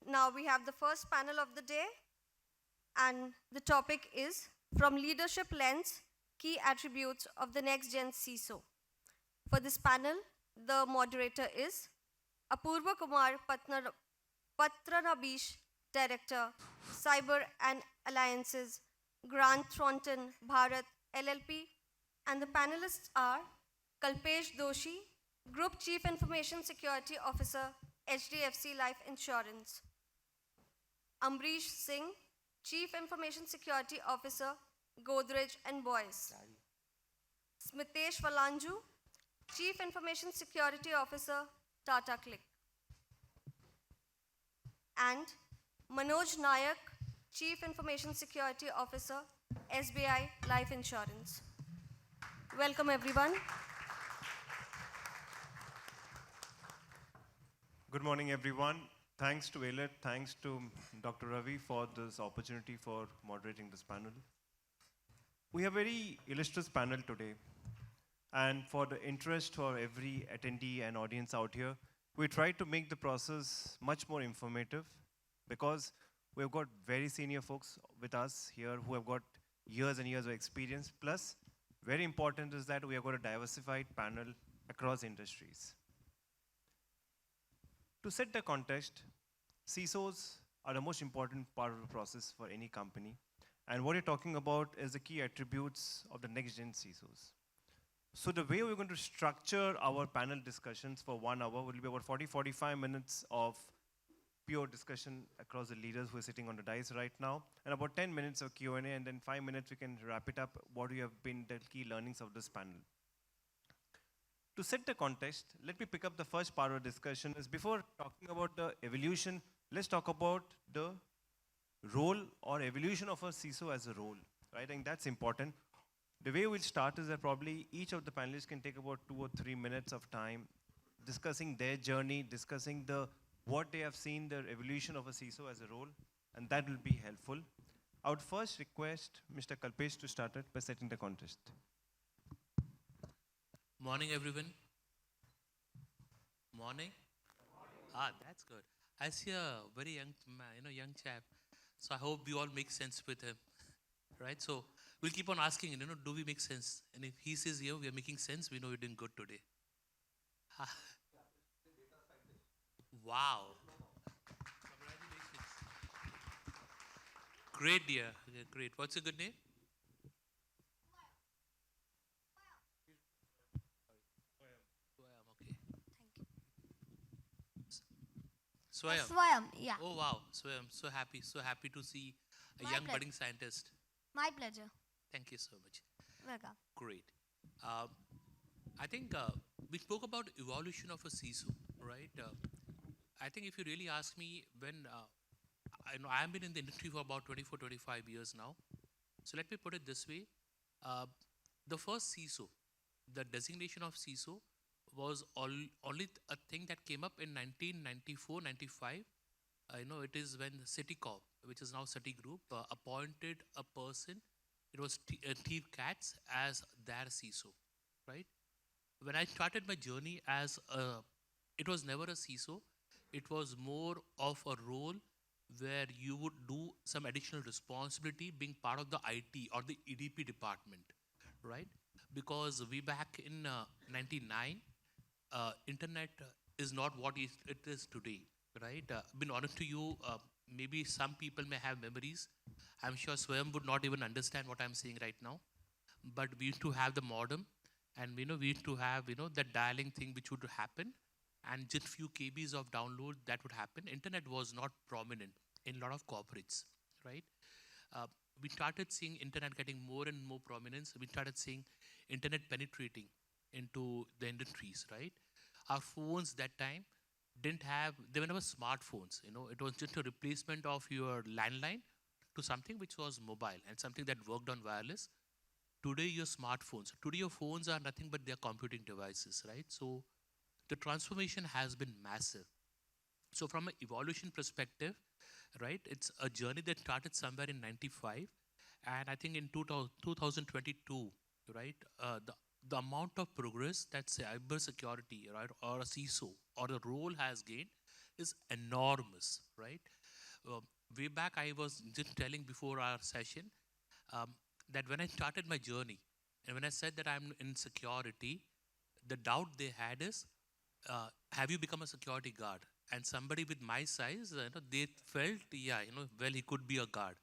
Now we have the first panel of the day, and the topic is From Leadership Lens, Key Attributes of the Next Gen CISO. For this panel, the moderator is Apoorba Kumar Patranabish, Director, Cyber and Alliances, Grant Thornton, Bharat, LLP, and the panelists are Kalpesh Doshi, Group Chief Information Security Officer, HDFC Life Insurance, Ambarish Singh, Chief Information Security Officer, Godrej and Boyce, Smitesh Valanju, Chief Information Security Officer, Tata Cliq, and Manoj Nayak, Chief Information Security Officer, SBI Life Insurance. Welcome everyone. Good morning, everyone. Thanks to Elets, thanks to Dr. Ravi for this opportunity for moderating this panel. We have a very illustrious panel today. And for the interest for every attendee and audience out here, we try to make the process much more informative because we've got very senior folks with us here who have got years and years of experience. Plus, very important is that we have got a diversified panel across industries. To set the context, CISOs are the most important part of the process for any company. And what you're talking about is the key attributes of the next-gen CISOs. So the way we're going to structure our panel discussions for 1 hour will be about 40-45 minutes of pure discussion across the leaders who are sitting on the dais right now, and about 10 minutes of Q&A, and then 5 minutes we can wrap it up, what we have been the key learnings of this panel. To set the context, let me pick up the first part of the discussion. Is before talking about the evolution, let's talk about the role or evolution of a CISO as a role. Right? I think that's important. The way we'll start is that probably each of the panelists can take about 2 or 3 minutes of time discussing their journey, discussing what they have seen, the evolution of a CISO as a role, and that will be helpful. I would first request Mr. Kalpesh to start it by setting the context. Morning, everyone. Morning. That's good. I see a very young, young chap. So I hope we all make sense with him, right? So we'll keep on asking, do we make sense? And if he says, yeah, we are making sense, we know we're doing good today. Wow. Congratulations. Great, dear. Yeah, great. What's your good name? Swayam. Swayam, yeah. Oh wow, Swayam, so happy to see a young budding scientist. My pleasure. Thank you so much. Welcome. Great. I think we spoke about evolution of a CISO, right? I think if you really ask me, when I've been in the industry for about 24, 25 years now. So let me put it this way. The first CISO, the designation of CISO was only a thing that came up in 1994, 95. It is when Citicorp, which is now Citigroup, appointed a person, it was Steve Katz, as their CISO, right? When I started my journey it was never a CISO, it was more of a role where you would do some additional responsibility being part of the IT or the EDP department, right? Because way back in 99, internet is not what it is today, right? Been honest to you, maybe some people may have memories. I'm sure Swayam would not even understand what I'm saying right now. But we used to have the modem, and we used to have that dialing thing which would happen, and just few KBs of download that would happen. Internet was not prominent in a lot of corporates, right? We started seeing internet getting more and more prominence. We started seeing internet penetrating into the industries, right? Our phones that time they were never smartphones. It was just a replacement of your landline to something which was mobile and something that worked on wireless. Today, your phones are nothing but they're computing devices, right? So the transformation has been massive. So from an evolution perspective, right, it's a journey that started somewhere in 95. And I think in 2022, right, the amount of progress that cyber security, right, or a CISO or the role has gained is enormous, right? Um, Way back, I was just telling before our session um, that when I started my journey and when I said that I'm in security, the doubt they had is, have you become a security guard? And somebody with my size, they felt, yeah, well, he could be a guard.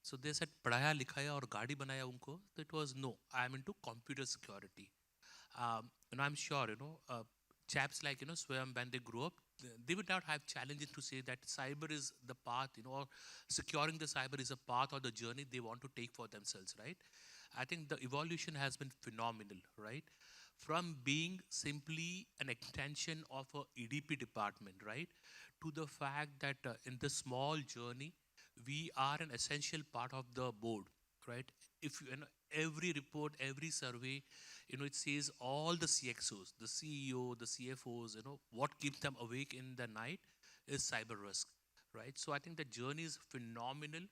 So they said, पढ़ाया लिखाया और गाड़ी बनाया उनको. So it was no, I'm into computer security. And I'm sure, chaps like, Swayam, when they grow up, they would not have challenges to say that cyber is the path, or securing the cyber is a path or the journey they want to take for themselves, right? I think the evolution has been phenomenal, right? From being simply an extension of a EDP department, right? To the fact that in the small journey, we are an essential part of the board, right? If every report, every survey, it says all the CXOs, the CEO, the CFOs, what keeps them awake in the night is cyber risk, right? So I think the journey is phenomenal.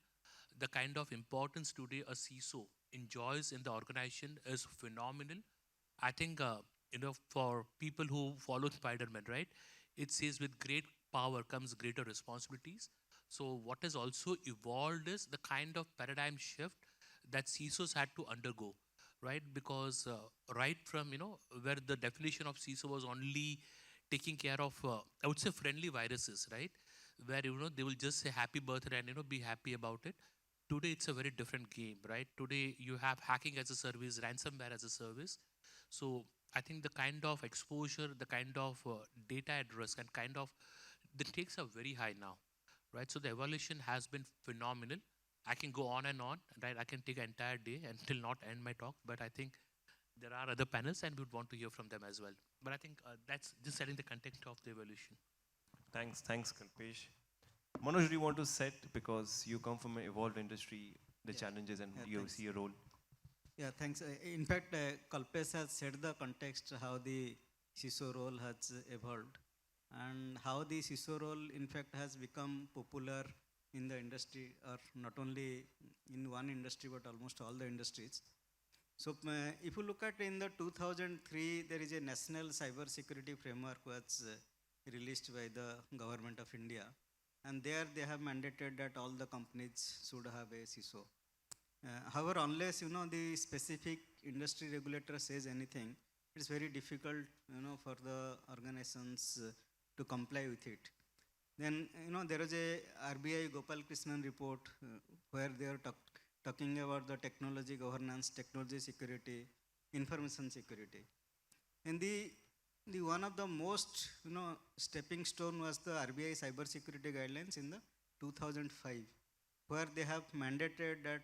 The kind of importance today a CISO enjoys in the organization is phenomenal. I think, for people who follow Spider-Man, right, it says with great power comes greater responsibilities. So what has also evolved is the kind of paradigm shift that CISOs had to undergo, right? Because right from, where the definition of CISO was only taking care of, I would say, friendly viruses, right? Where, they will just say happy birthday and, be happy about it. Today, it's a very different game, right? Today, you have hacking as a service, ransomware as a service. So I think the kind of exposure, the kind of data at risk and kind of, the stakes are very high now, right? So the evolution has been phenomenal. I can go on and on, right? I can take an entire day and still not end my talk, but I think there are other panels and we would want to hear from them as well. But I think that's just setting the context of the evolution. Thanks, Kalpesh. Manoj, do you want to set, because you come from an evolved industry, the challenges and you thanks. see your role? Yeah, thanks. In fact, Kalpesh has set the context how the CISO role has evolved and how the CISO role, in fact, has become popular in the industry, or not only in one industry, but almost all the industries. So, if you look at in the 2003, there is a national cyber security framework was released by the government of India, and there they have mandated that all the companies should have a CISO. However, unless the specific industry regulator says anything, it's very difficult for the organizations to comply with it. Then there is a RBI Gopal Krishnan report where they are talking about the technology governance, technology security, information security. And the one of the most stepping stone was the RBI cyber security guidelines in the 2005, where they have mandated that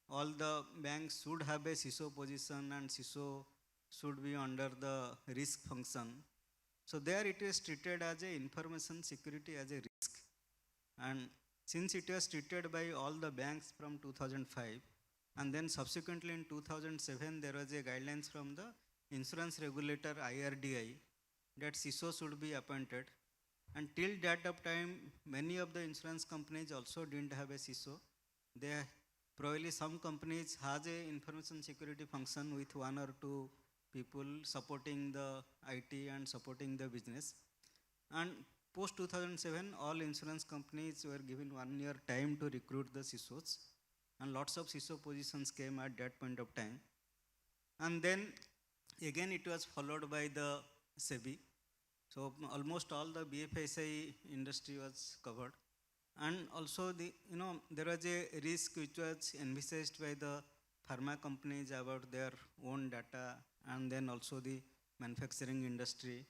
all the banks should have a CISO position and CISO should be under the risk function. So there it is treated as a information security as a risk. And since it was treated by all the banks from 2005, and then subsequently in 2007, there was a guidelines from the insurance regulator IRDI that CISO should be appointed. And till that of time, many of the insurance companies also didn't have a CISO. They probably some companies has a information security function with one or two people supporting the IT and supporting the business. And post 2007, all insurance companies were given 1 year time to recruit the CISOs, and lots of CISO positions came at that point of time. And then again it was followed by the SEBI. So almost all the BFSI industry was covered. And also there was a risk which was envisaged by the pharma companies about their own data, and then also the manufacturing industry,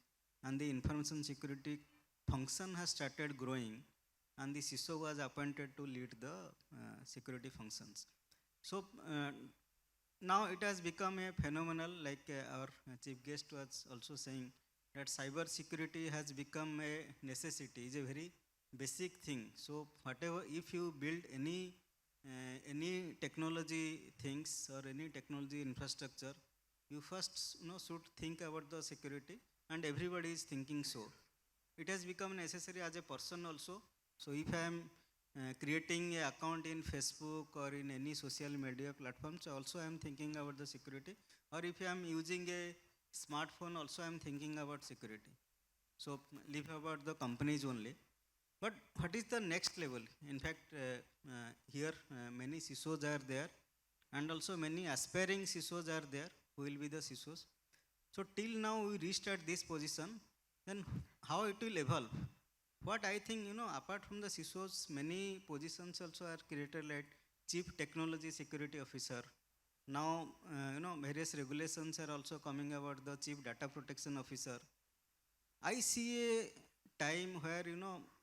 and the information security function has started growing, and the CISO was appointed to lead the security functions. So now it has become a phenomenal, like our chief guest was also saying, that cyber security has become a necessity, is a very basic thing. So whatever, if you build any technology things or any technology infrastructure, you first should think about the security, and everybody is thinking so. It has become necessary as a person also. So if I am creating an account in Facebook or in any social media platforms, also I am thinking about the security. Or if I am using a smartphone, also I am thinking about security. So leave about the companies only. But what is the next level? In fact, here many CISOs are there, and also many aspiring CISOs are there who will be the CISOs. So till now we reached at this position, then how it will evolve? What I think, apart from the CISOs, many positions also are created like Chief Technology Security Officer. Now, various regulations are also coming about the Chief Data Protection Officer. I see a time where,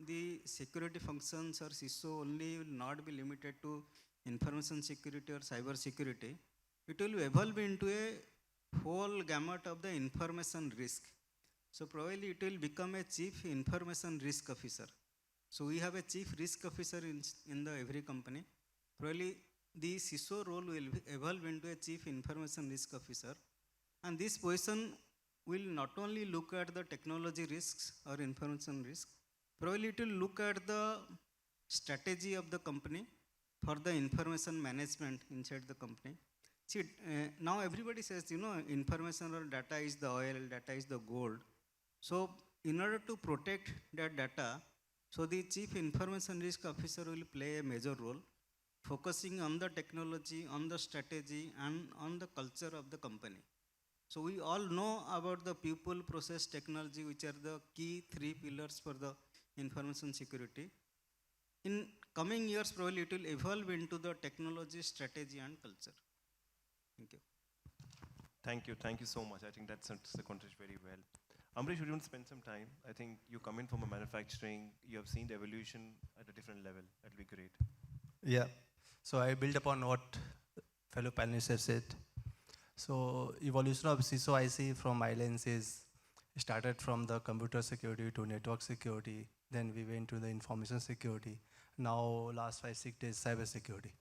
the security functions or CISO only will not be limited to information security or cyber security. It will evolve into a whole gamut of the information risk. So probably it will become a Chief Information Risk Officer. So we have a Chief Risk Officer in the every company. Probably the CISO role will evolve into a Chief Information Risk Officer. And this position will not only look at the technology risks or information risk, probably it will look at the strategy of the company for the information management inside the company. See, now everybody says, information or data is the oil, data is the gold. So in order to protect that data, so the Chief Information Risk Officer will play a major role, focusing on the technology, on the strategy, and on the culture of the company. So we all know about the people, process, technology, which are the key 3 pillars for the information security. In coming years, probably it will evolve into the technology, strategy, and culture. Thank you. Thank you so much. I think that sets the context very well. Ambarish, would you want to spend some time? I think you come in from a manufacturing, you have seen the evolution at a different level. That'll be great. Yeah. So I build upon what fellow panelists have said. So evolution of CISO I see from my lens is started from the computer security to network security. Then we went to the information security. Now last 5-6 days, cyber security.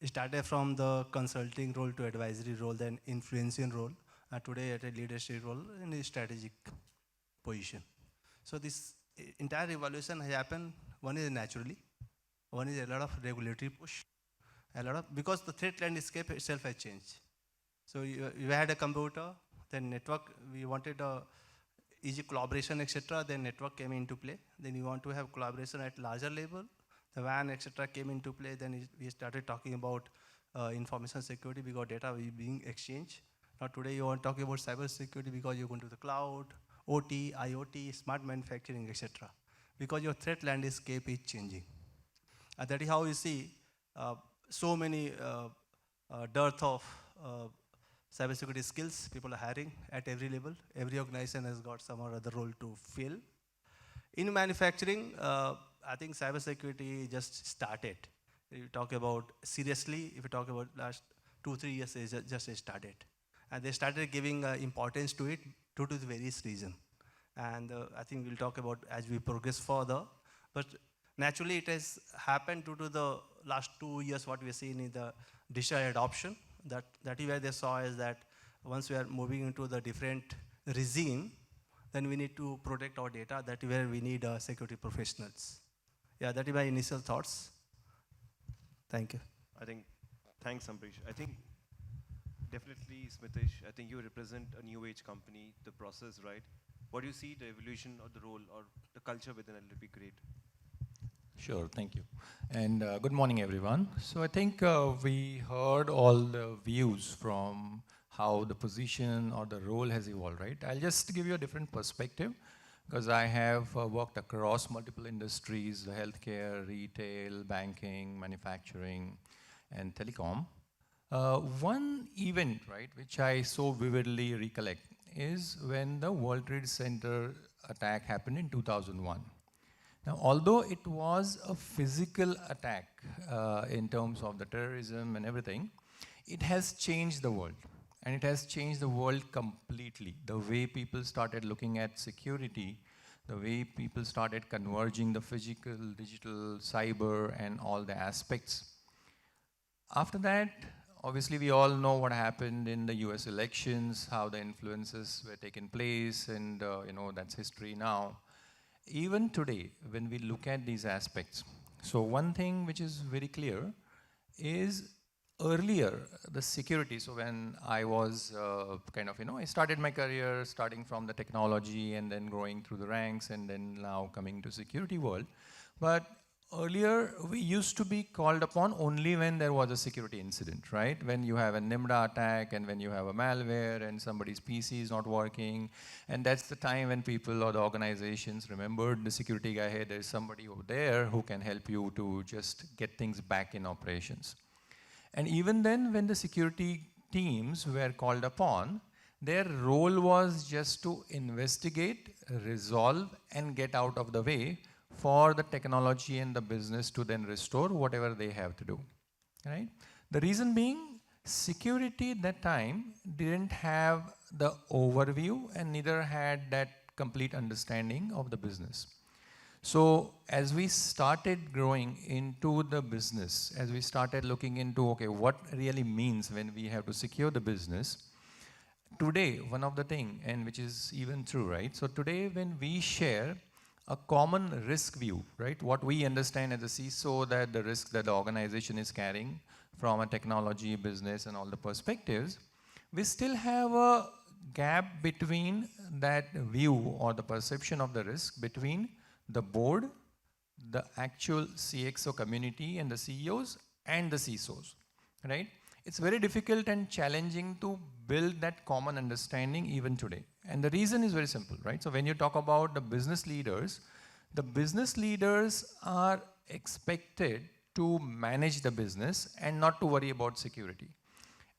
It started from the consulting role to advisory role, then influencing role. Today at a leadership role in a strategic position. So this entire evolution has happened, one is naturally, one is a lot of regulatory push, because the threat landscape itself has changed. So you had a computer, then network, we wanted a easy collaboration, etc. Then network came into play. Then you want to have collaboration at larger level. The WAN, etc. came into play. Then we started talking about information security because data is being exchanged. Now today you want to talk about cyber security because you're going to the cloud, OT, IoT, smart manufacturing, etc. Because your threat landscape is changing. And that is how you see so many dearth of cybersecurity skills people are hiring at every level. Every organization has got some or other role to fill. In manufacturing, I think cybersecurity just started. If you talk about seriously, if you talk about last 2-3 years, it just started. And they started giving importance to it due to the various reasons. And I think we'll talk about as we progress further. But naturally, it has happened due to the last 2 years, what we have seen in the digital adoption. That is where they saw is that once we are moving into the different regime, then we need to protect our data. That is where we need security professionals. Yeah, that is my initial thoughts. Thank you. Thanks, Ambarish. I think definitely, Smitesh, I think you represent a new age company, the process, right? What do you see the evolution of the role or the culture within it will be great? Sure, thank you. And good morning, everyone. So I think we heard all the views from how the position or the role has evolved, right? I'll just give you a different perspective because I have worked across multiple industries, healthcare, retail, banking, manufacturing, and telecom. One event, right, which I so vividly recollect is when the World Trade Center attack happened in 2001. Now, although it was a physical attack in terms of the terrorism and everything, it has changed the world. And it has changed the world completely. The way people started looking at security, the way people started converging the physical, digital, cyber, and all the aspects. After that, obviously we all know what happened in the US elections, how the influences were taking place, and that's history now. Even today, when we look at these aspects, So one thing which is very clear is earlier the security. So when I was I started my career starting from the technology and then growing through the ranks and then now coming to security world. But earlier we used to be called upon only when there was a security incident, right? When you have a NIMDA attack and when you have a malware and somebody's PC is not working. And that's the time when people or the organizations remembered the security guy, hey, there's somebody over there who can help you to just get things back in operations. And even then, when the security teams were called upon, their role was just to investigate, resolve, and get out of the way for the technology and the business to then restore whatever they have to do, right? The reason being, security at that time didn't have the overview and neither had that complete understanding of the business. So as we started growing into the business, as we started looking into, okay, what really means when we have to secure the business, today, one of the things, and which is even true, right? So today when we share a common risk view, right? What we understand as a CISO, that the risk that the organization is carrying from a technology, business, and all the perspectives, we still have a gap between that view or the perception of the risk between the board, the actual CXO community and the CEOs and the CISOs, right? It's very difficult and challenging to build that common understanding even today. And the reason is very simple, right? So when you talk about the business leaders are expected to manage the business and not to worry about security.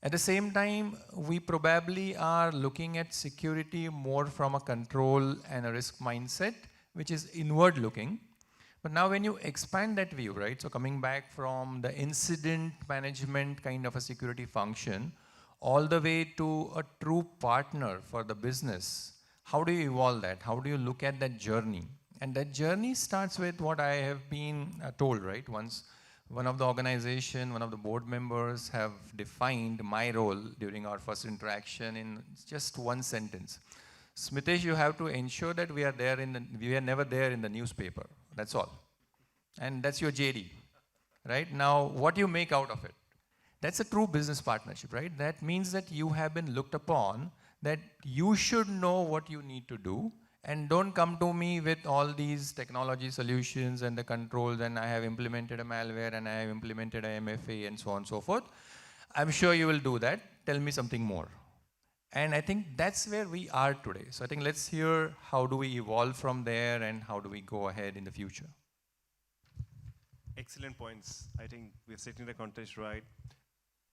At the same time, we probably are looking at security more from a control and a risk mindset, which is inward looking. But now when you expand that view, right? So coming back from the incident management kind of a security function, all the way to a true partner for the business, how do you evolve that? How do you look at that journey? And that journey starts with what I have been told, right? Once one of the organization, one of the board members have defined my role during our first interaction in just one sentence. Smitesh, you have to ensure that we are never there in the newspaper. That's all. And that's your JD, right? Now, what you make out of it? That's a true business partnership, right? That means that you have been looked upon, that you should know what you need to do, and don't come to me with all these technology solutions and the controls, and I have implemented a malware, and I have implemented a MFA, and so on and so forth. I'm sure you will do that. Tell me something more. And I think that's where we are today. So I think let's hear how do we evolve from there and how do we go ahead in the future. Excellent points. I think we're setting the context right.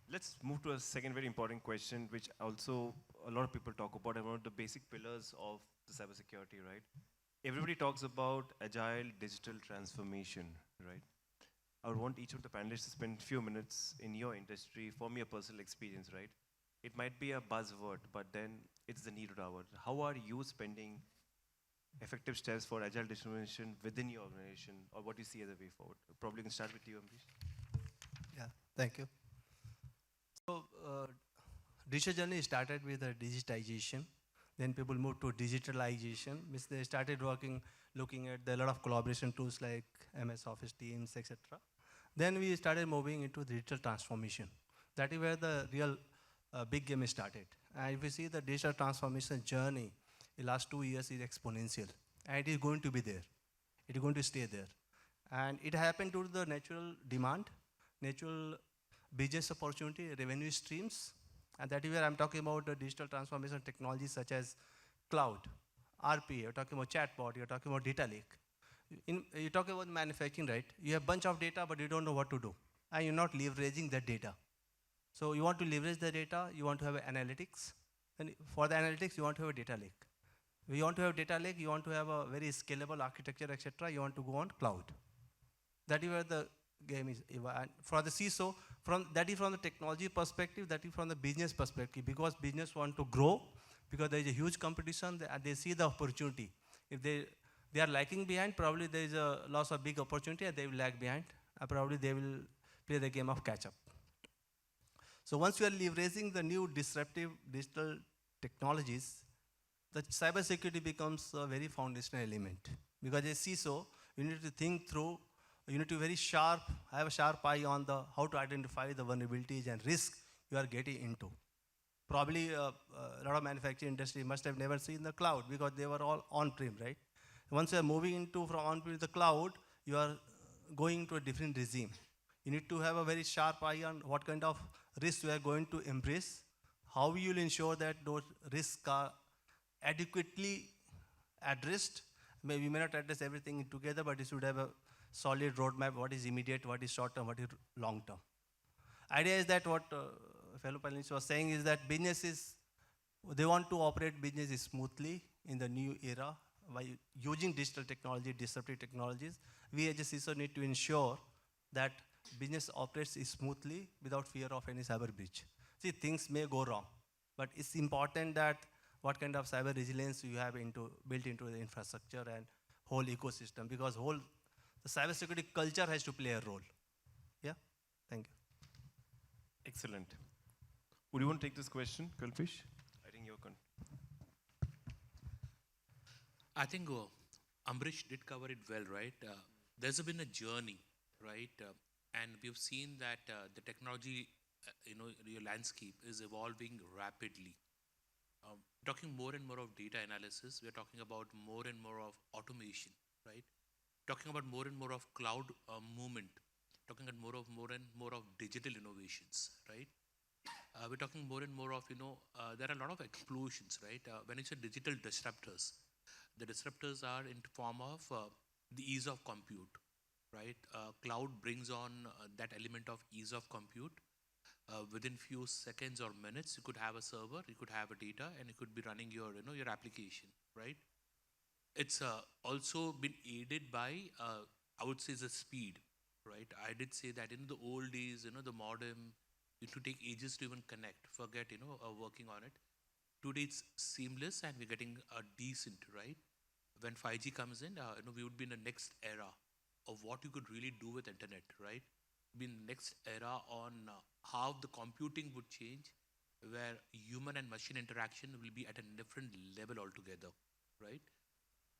Let's move to a second very important question, which also a lot of people talk about the basic pillars of the cybersecurity, right? Everybody talks about agile digital transformation, right? I would want each of the panelists to spend a few minutes in your industry, for me a personal experience, right? It might be a buzzword, but then it's the need of the hour. How are you spending effective steps for agile transformation within your organization, or what do you see as a way forward? Probably we can start with you, Ambarish. Yeah, thank you. So, digital journey started with digitization. Then people moved to digitalization. Means they started looking at a lot of collaboration tools like MS Office, Teams, etc. Then we started moving into digital transformation. That is where the real big game started. And if you see the digital transformation journey, the last 2 years is exponential. And it is going to be there. It is going to stay there. And it happened to the natural demand, natural business opportunity, revenue streams. And that is where I'm talking about the digital transformation technologies such as cloud, RPA, you're talking about chatbot, you're talking about data lake. You're talking about manufacturing, right? You have a bunch of data, but you don't know what to do. And you're not leveraging that data. So you want to leverage the data, you want to have analytics. And for the analytics, you want to have a data lake. If you want to have data lake, you want to have a very scalable architecture, etc. You want to go on cloud. That is where the game is. For the CISO, that is from the technology perspective, that is from the business perspective, because business want to grow, because there is a huge competition, they see the opportunity. If they are lagging behind, probably there is a loss of big opportunity and they will lag behind. Probably they will play the game of catch up. So once you are leveraging the new disruptive digital technologies, the cybersecurity becomes a very foundational element. Because as CISO, you need to think through you need to be very sharp, have a sharp eye on the how to identify the vulnerabilities and risk you are getting into. Probably a lot of manufacturing industry must have never seen the cloud because they were all on-prem, right? Once you are moving into from on-prem to the cloud, you are going to a different regime. You need to have a very sharp eye on what kind of risks you are going to embrace, how you will ensure that those risks are adequately addressed. Maybe we may not address everything together, but you should have a solid roadmap, what is immediate, what is short term, what is long term. Idea is that what fellow panelist was saying is that businesses, they want to operate businesses smoothly in the new era by using digital technology, disruptive technologies. We as a CISO need to ensure that business operates smoothly without fear of any cyber breach. See, things may go wrong, but it's important that what kind of cyber resilience you have built into the infrastructure and whole ecosystem, because the cybersecurity culture has to play a role. Yeah, thank you. Excellent. Would you want to take this question, Kalpesh? I think you're I think Ambarish did cover it well, right? There's been a journey, right? And we've seen that the technology, your landscape is evolving rapidly. Talking more and more of data analysis, we're talking about more and more of automation, right? Talking about more and more of cloud movement, talking about more and more of digital innovations, right? We're talking more and more of, there are a lot of explosions, right? When you say digital disruptors, the disruptors are in form of the ease of compute, right? Cloud brings on that element of ease of compute. Within few seconds or minutes, you could have a server, you could have a data, and you could be running your, your application, right? It's also been aided by, I would say, the speed, right? I did say that in the old days, the modem, it would take ages to even connect, forget, working on it. Today it's seamless and we're getting decent, right? When 5G comes in, we would be in the next era of what you could really do with internet, right? Be in the next era on how the computing would change, where human and machine interaction will be at a different level altogether, right?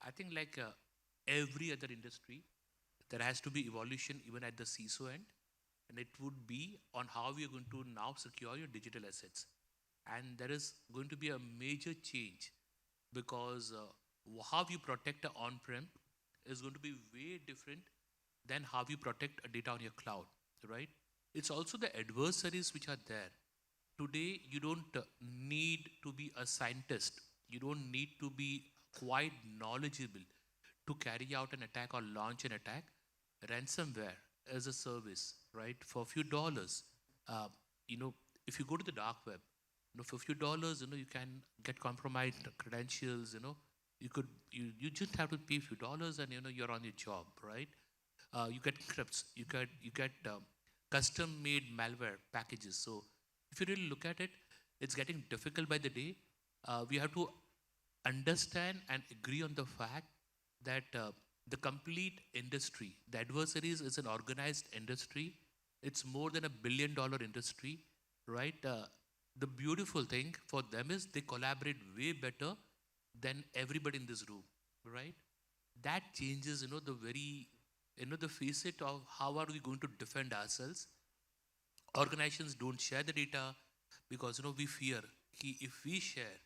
I think like every other industry, there has to be evolution even at the CISO end, and it would be on how we are going to now secure your digital assets. And there is going to be a major change because how you protect an on-prem is going to be way different than how you protect a data on your cloud, right? It's also the adversaries which are there. Today, you don't need to be a scientist. You don't need to be quite knowledgeable to carry out an attack or launch an attack. Ransomware as a service, right? For a few dollars, if you go to the dark web, for a few dollars, you can get compromised credentials, you just have to pay a few dollars and, you're on your job, right? You get scripts, you get custom-made malware packages. So if you really look at it, it's getting difficult by the day. We have to understand and agree on the fact that the complete industry, the adversaries is an organized industry. It's more than $1 billion industry, right? The beautiful thing for them is they collaborate way better than everybody in this room, right? That changes, the very, the facet of how are we going to defend ourselves. Organizations don't share the data because, we fear if we share,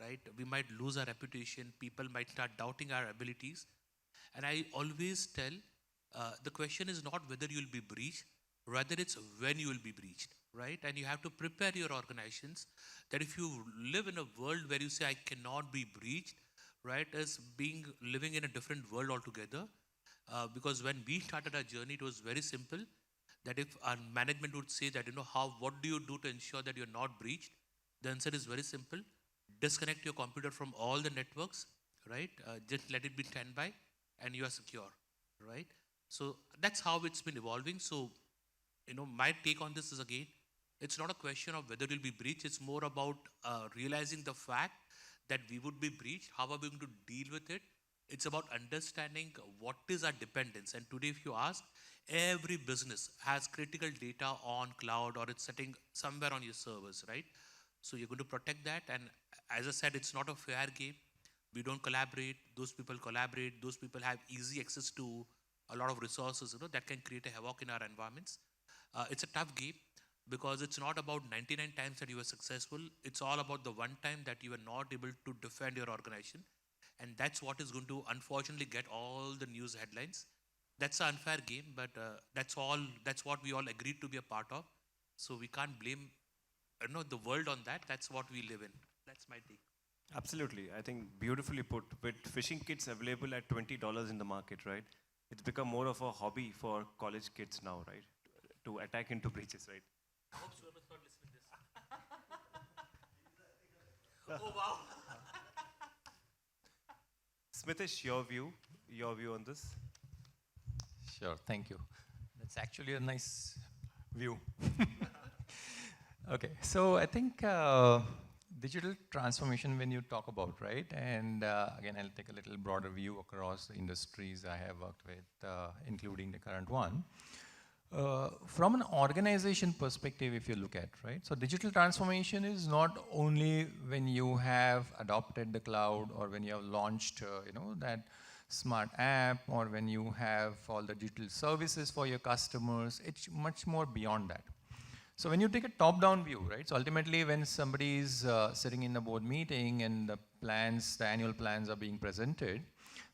right, we might lose our reputation. People might start doubting our abilities. And I always tell, the question is not whether you'll be breached, rather it's when you will be breached, right? And you have to prepare your organizations that if you live in a world where you say, I cannot be breached, right, as living in a different world altogether. Because when we started our journey, it was very simple, that if our management would say that, what do you do to ensure that you're not breached? The answer is very simple. Disconnect your computer from all the networks, right? Just let it be standby and you are secure, right? So that's how it's been evolving. So, my take on this is, again, it's not a question of whether you'll be breached. It's more about realizing the fact that we would be breached. How are we going to deal with it? It's about understanding what is our dependence. And today, if you ask, every business has critical data on cloud or it's sitting somewhere on your servers, right? So you're going to protect that. And as I said, it's not a fair game. We don't collaborate. Those people collaborate. Those people have easy access to a lot of resources, that can create a havoc in our environments. It's a tough game because it's not about 99 times that you were successful. It's all about the one time that you were not able to defend your organization. And that's what is going to unfortunately get all the news headlines. That's an unfair game, but that's what we all agreed to be a part of. So we can't blame the world on that. That's what we live in. That's my take. Absolutely. I think beautifully put. With phishing kits available at $20 in the market, right? It's become more of a hobby for college kids now, right? To attack into breaches, right? I hope Suvarna's not listening to this. Oh, wow. Smitesh, your view on this? Sure, thank you. That's actually a nice view. Okay, so I think digital transformation when you talk about, right? And again, I'll take a little broader view across the industries I have worked with, including the current one. From an organization perspective, if you look at, right? So digital transformation is not only when you have adopted the cloud or when you have launched, that smart app or when you have all the digital services for your customers. It's much more beyond that. So when you take a top-down view, right? So ultimately, when somebody is sitting in the board meeting and the annual plans are being presented,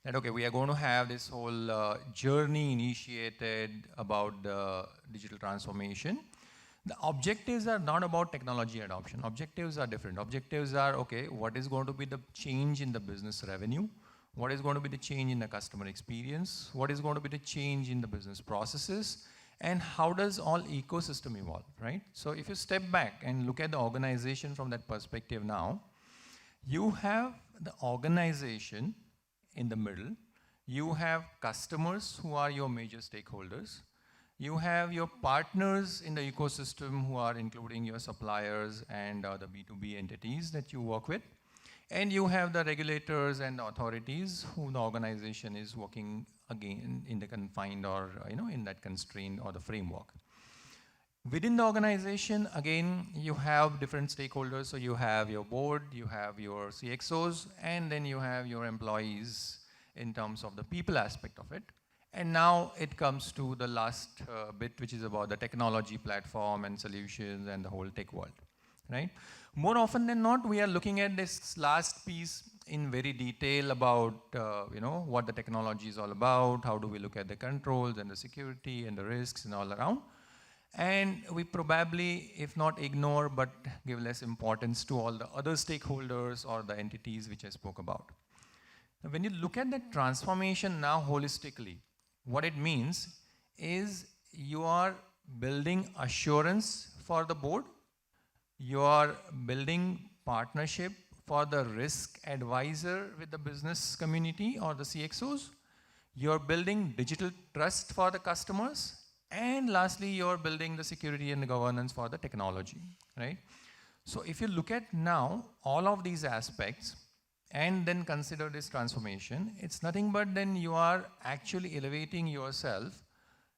that okay, we are going to have this whole journey initiated about the digital transformation. The objectives are not about technology adoption. Objectives are different. Objectives are, okay, what is going to be the change in the business revenue? What is going to be the change in the customer experience? What is going to be the change in the business processes? And how does all ecosystem evolve, right? So if you step back and look at the organization from that perspective now, you have the organization in the middle, you have customers who are your major stakeholders, you have your partners in the ecosystem who are including your suppliers and the B2B entities that you work with, and you have the regulators and the authorities who the organization is working again in the confined or in that constraint or the framework. Within the organization, again, you have different stakeholders. So you have your board, you have your CISOs, and then you have your employees in terms of the people aspect of it. And now it comes to the last bit, which is about the technology platform and solutions and the whole tech world, right? More often than not, we are looking at this last piece in very detail about, what the technology is all about, how do we look at the controls and the security and the risks and all around. And we probably, if not ignore, but give less importance to all the other stakeholders or the entities which I spoke about. Now, when you look at that transformation now holistically, what it means is you are building assurance for the board, you are building partnership for the risk advisor with the business community or the CXOs, you're building digital trust for the customers, and lastly, you're building the security and the governance for the technology, right? So if you look at now all of these aspects and then consider this transformation, it's nothing but then you are actually elevating yourself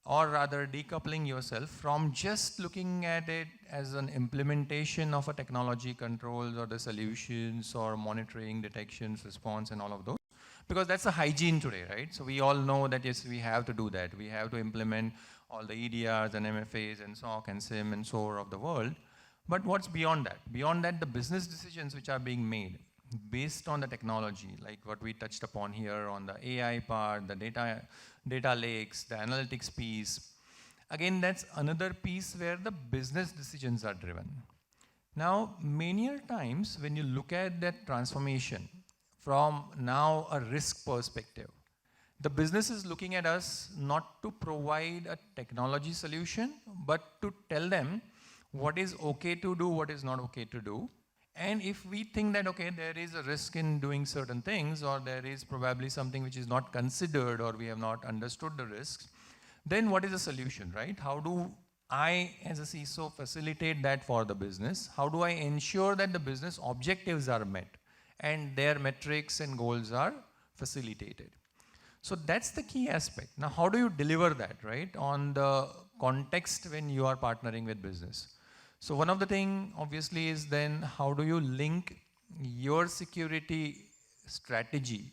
or rather decoupling yourself from just looking at it as an implementation of a technology controls or the solutions or monitoring, detections, response and all of those. Because that's a hygiene today, right? So we all know that yes, we have to do that. We have to implement all the EDRs and MFAs and SOC and SIM and SOAR of the world. But what's beyond that? Beyond that, the business decisions which are being made based on the technology, like what we touched upon here on the AI part, the data lakes, the analytics piece. Again, that's another piece where the business decisions are driven. Now, many times when you look at that transformation from now a risk perspective, the business is looking at us not to provide a technology solution, but to tell them what is okay to do, what is not okay to do. And if we think that, okay, there is a risk in doing certain things, or there is probably something which is not considered, or we have not understood the risks, then what is the solution, right? How do I, as a CISO, facilitate that for the business? How do I ensure that the business objectives are met and their metrics and goals are facilitated? So that's the key aspect. Now, how do you deliver that, right, on the context when you are partnering with business? So one of the things, obviously, is then how do you link your security strategy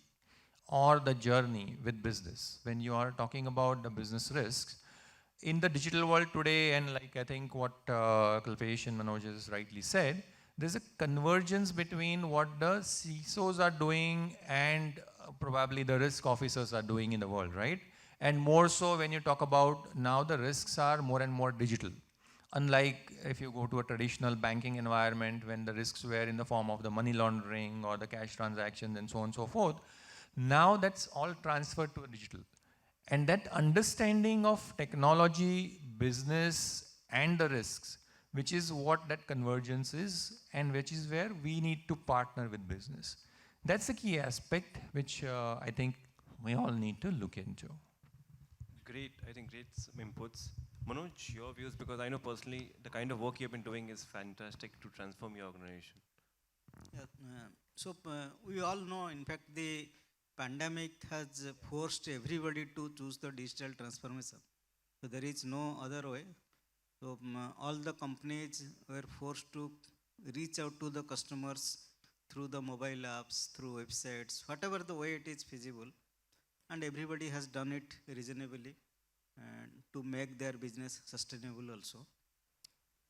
or the journey with business, when you are talking about the business risks, in the digital world today, and like I think what Kalpesh and Manoj has rightly said, there's a convergence between what the CISOs are doing and probably the risk officers are doing in the world, right? And more so when you talk about now the risks are more and more digital. Unlike if you go to a traditional banking environment when the risks were in the form of the money laundering or the cash transactions and so on and so forth, now that's all transferred to digital. And that understanding of technology, business, and the risks, which is what that convergence is, and which is where we need to partner with business. That's the key aspect which I think we all need to look into. Great, I think great inputs. Manoj, your views, because I know personally the kind of work you've been doing is fantastic to transform your organization. Yeah, we all know, in fact, the pandemic has forced everybody to choose the digital transformation. So there is no other way. So all the companies were forced to reach out to the customers through the mobile apps, through websites, whatever the way it is feasible. And everybody has done it reasonably and to make their business sustainable also.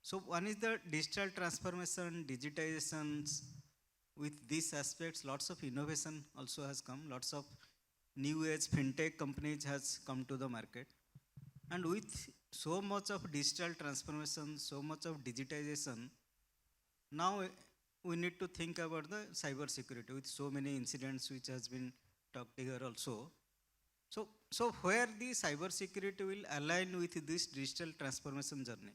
So one is the digital transformation, digitizations. With these aspects, lots of innovation also has come. Lots of new age fintech companies has come to the market. And with so much of digital transformation, so much of digitization, now we need to think about the cyber security with so many incidents which has been talked here also. So where the cyber security will align with this digital transformation journey?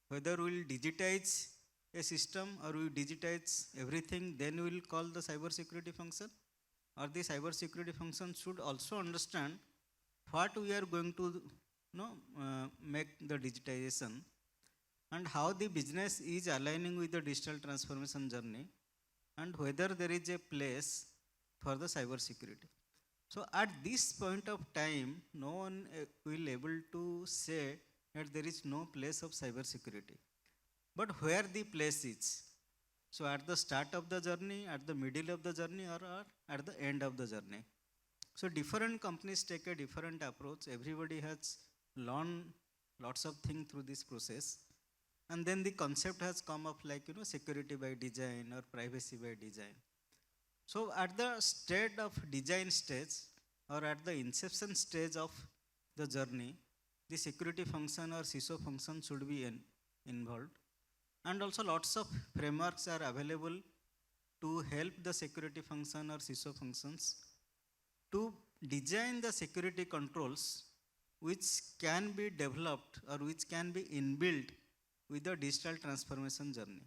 Whether we will digitize a system or we digitize everything, then we will call the cyber security function, or the cyber security function should also understand what we are going to make the digitization and how the business is aligning with the digital transformation journey and whether there is a place for the cyber security. So at this point of time, no one will able to say that there is no place of cyber security. But where the place is? So at the start of the journey, at the middle of the journey, or at the end of the journey. So different companies take a different approach. Everybody has learned lots of things through this process. And then the concept has come up like, security by design or privacy by design. So at the state of design stage or at the inception stage of the journey, the security function or CISO function should be involved. And also lots of frameworks are available to help the security function or CISO functions to design the security controls which can be developed or which can be inbuilt with the digital transformation journey.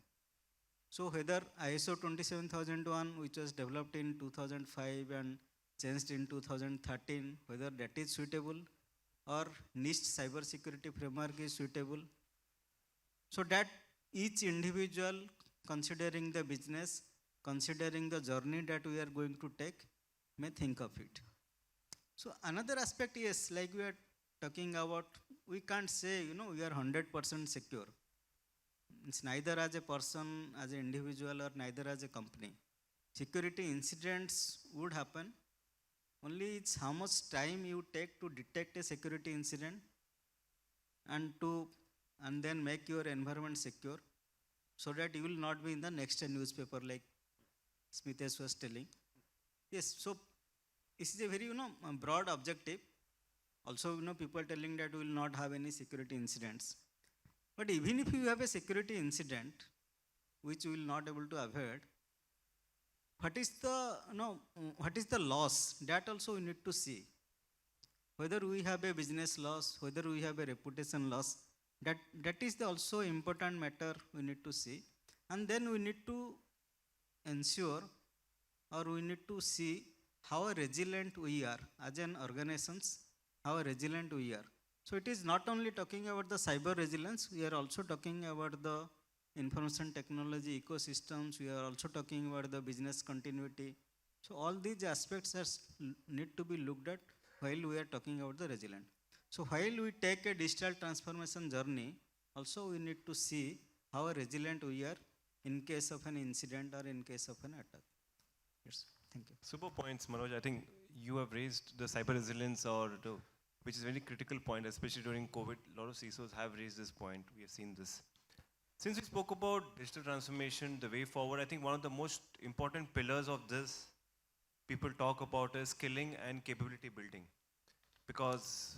So whether ISO 27001, which was developed in 2005 and changed in 2013, whether that is suitable or NIST cyber security framework is suitable, so that each individual, considering the business, considering the journey that we are going to take, may think of it. So another aspect is, like we are talking about, we can't say, we are 100% secure. It's neither as a person, as an individual, or neither as a company. Security incidents would happen. Only it's how much time you take to detect a security incident and then make your environment secure so that you will not be in the next newspaper like Smitesh was telling. Yes, so this is a very, broad objective. Also, people are telling that we will not have any security incidents. But even if you have a security incident, which we will not able to avoid, what is the loss? That also we need to see. Whether we have a business loss, whether we have a reputation loss, that is also important matter we need to see. And then we need to ensure or we need to see how resilient we are as an organizations, how resilient we are. So it is not only talking about the cyber resilience, we are also talking about the information technology ecosystems, we are also talking about the business continuity. So all these aspects need to be looked at while we are talking about the resilience. So while we take a digital transformation journey, also we need to see how resilient we are in case of an incident or in case of an attack. Yes. Thank you. Super points, Manoj. I think you have raised the cyber resilience which is a very critical point, especially during COVID. A lot of CISOs have raised this point. We have seen this. Since we spoke about digital transformation, the way forward, I think one of the most important pillars of this people talk about is skilling and capability building. Because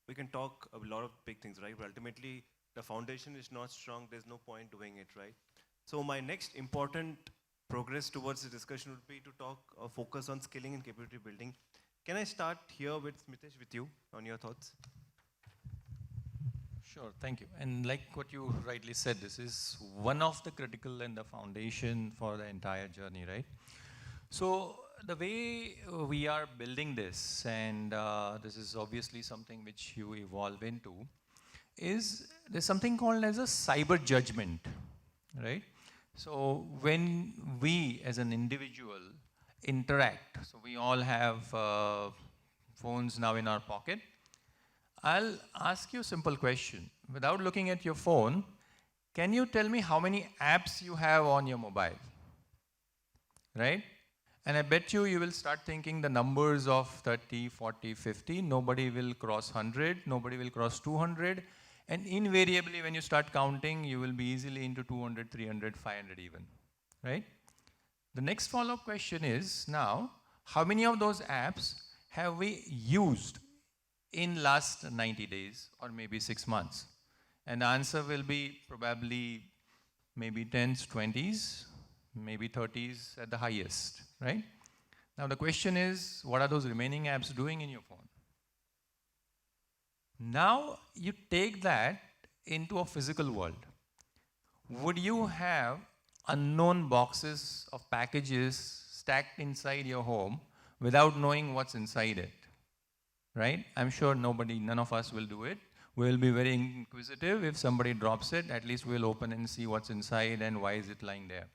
we can talk a lot of big things, right? But ultimately, the foundation is not strong. There's no point doing it, right? So my next important progress towards the discussion would be to talk or focus on skilling and capability building. Can I start here with Smitesh, with you, on your thoughts? Sure, thank you. And like what you rightly said, this is one of the critical and the foundation for the entire journey, right? So the way we are building this, and this is obviously something which you evolve into, is there's something called as a cyber judgment, right? So when we as an individual interact, so we all have phones now in our pocket, I'll ask you a simple question. Without looking at your phone, can you tell me how many apps you have on your mobile? Right? And I bet you will start thinking the numbers of 30, 40, 50. Nobody will cross 100. Nobody will cross 200. And invariably, when you start counting, you will be easily into 200, 300, 500 even. Right? The next follow-up question is, now, how many of those apps have we used in last 90 days or maybe 6 months? And the answer will be probably maybe 10s, 20s, maybe 30s at the highest, right? Now the question is, what are those remaining apps doing in your phone? Now you take that into a physical world. Would you have unknown boxes of packages stacked inside your home without knowing what's inside it? Right? I'm sure none of us will do it. We'll be very inquisitive. If somebody drops it, at least we'll open and see what's inside and why is it lying there.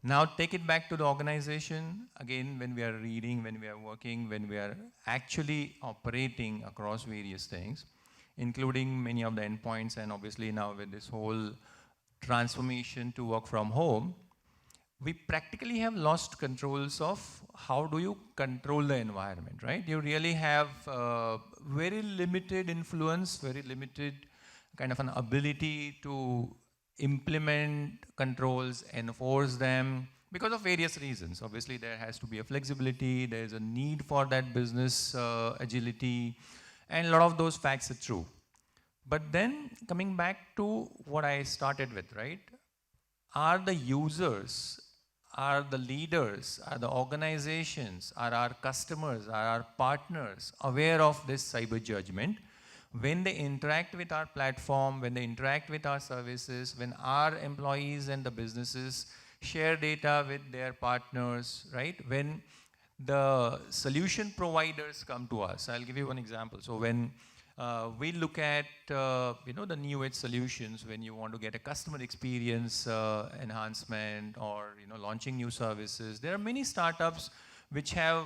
Now take it back to the organization. Again, when we are reading, when we are working, when we are actually operating across various things, including many of the endpoints, and obviously now with this whole transformation to work from home, we practically have lost controls of how do you control the environment, right? You really have very limited influence, very limited kind of an ability to implement controls, enforce them, because of various reasons. Obviously, there has to be a flexibility, there's a need for that business agility, and a lot of those facts are true. But then, coming back to what I started with, right? Are the users, are the leaders, are the organizations, are our customers, are our partners aware of this cyber judgment? When they interact with our platform, when they interact with our services, when our employees and the businesses share data with their partners, right? When the solution providers come to us, I'll give you one example. So when we look at the new age solutions, when you want to get a customer experience enhancement or launching new services, there are many startups which have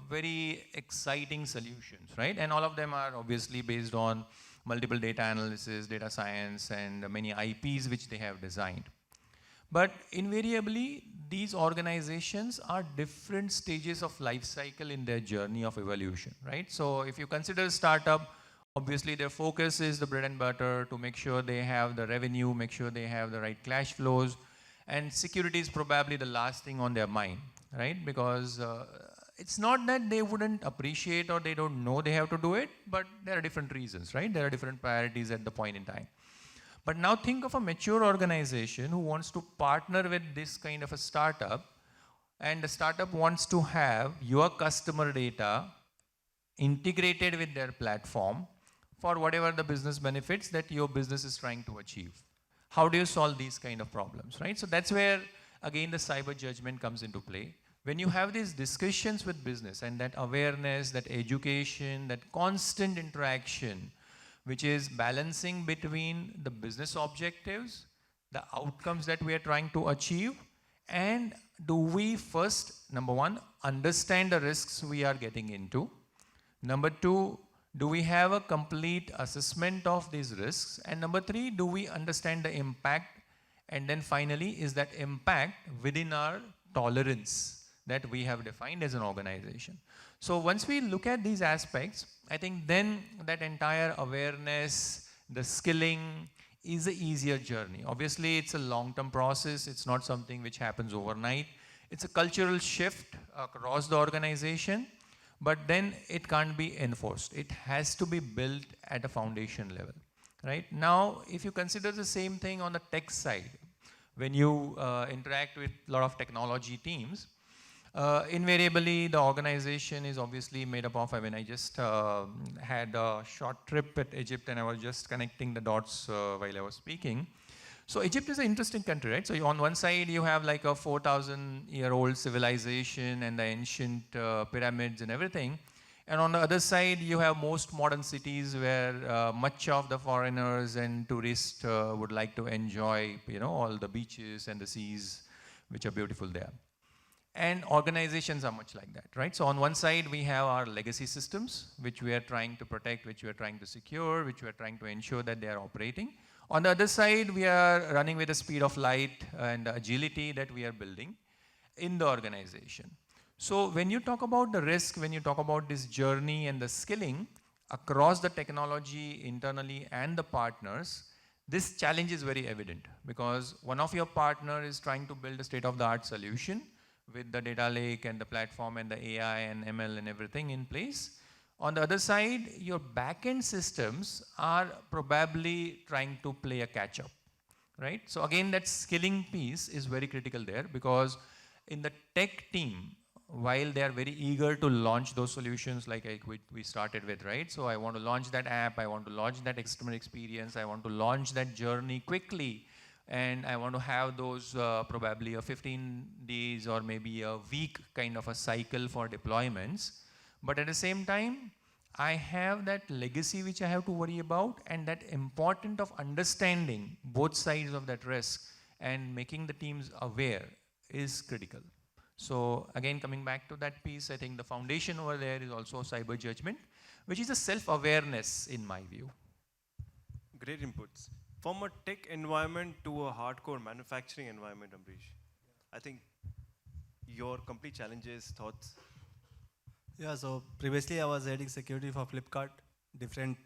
very exciting solutions, right? And all of them are obviously based on multiple data analysis, data science, and many IPs which they have designed. But invariably, these organizations are different stages of life cycle in their journey of evolution, right? So if you consider a startup, obviously their focus is the bread and butter to make sure they have the revenue, make sure they have the right cash flows, and security is probably the last thing on their mind, right? Because it's not that they wouldn't appreciate or they don't know they have to do it, but there are different reasons, right? There are different priorities at the point in time. But now think of a mature organization who wants to partner with this kind of a startup, and the startup wants to have your customer data integrated with their platform for whatever the business benefits that your business is trying to achieve. How do you solve these kind of problems, right? So that's where, again, the cyber judgment comes into play. When you have these discussions with business and that awareness, that education, that constant interaction, which is balancing between the business objectives, the outcomes that we are trying to achieve, and do we first, number one, understand the risks we are getting into? Number two, do we have a complete assessment of these risks? And number three, do we understand the impact? And then finally, is that impact within our tolerance, that we have defined as an organization. So once we look at these aspects, I think then that entire awareness, the skilling is an easier journey. Obviously, it's a long-term process. It's not something which happens overnight. It's a cultural shift across the organization, but then it can't be enforced. It has to be built at a foundation level, right? Now, if you consider the same thing on the tech side, when you interact with a lot of technology teams, invariably the organization is obviously made up of, I mean, I just had a short trip at Egypt and I was just connecting the dots while I was speaking. So Egypt is an interesting country, right? So on one side you have like a 4,000-year-old civilization and the ancient pyramids and everything. And on the other side you have most modern cities where much of the foreigners and tourists would like to enjoy, you know, all the beaches and the seas which are beautiful there. And organizations are much like that, right? So on one side we have our legacy systems which we are trying to protect, which we are trying to secure, which we are trying to ensure that they are operating. On the other side, we are running with the speed of light and agility that we are building in the organization. So when you talk about the risk, when you talk about this journey and the skilling across the technology internally and the partners, this challenge is very evident because one of your partner is trying to build a state-of-the-art solution with the data lake and the platform and the AI and ML and everything in place. On the other side, your back-end systems are probably trying to play a catch-up, right? So again, that skilling piece is very critical there because in the tech team, while they are very eager to launch those solutions like we started with, right? So I want to launch that app, I want to launch that customer experience, I want to launch that journey quickly, and I want to have those probably a 15 days or maybe a week kind of a cycle for deployments. But at the same time, I have that legacy which I have to worry about, and that important of understanding both sides of that risk and making the teams aware is critical. So again, coming back to that piece, I think the foundation over there is also cyber judgment, which is a self-awareness in my view. Great inputs. From a tech environment to a hardcore manufacturing environment, Ambarish, I think your complete challenges, thoughts. Yeah, so previously I was heading security for Flipkart, different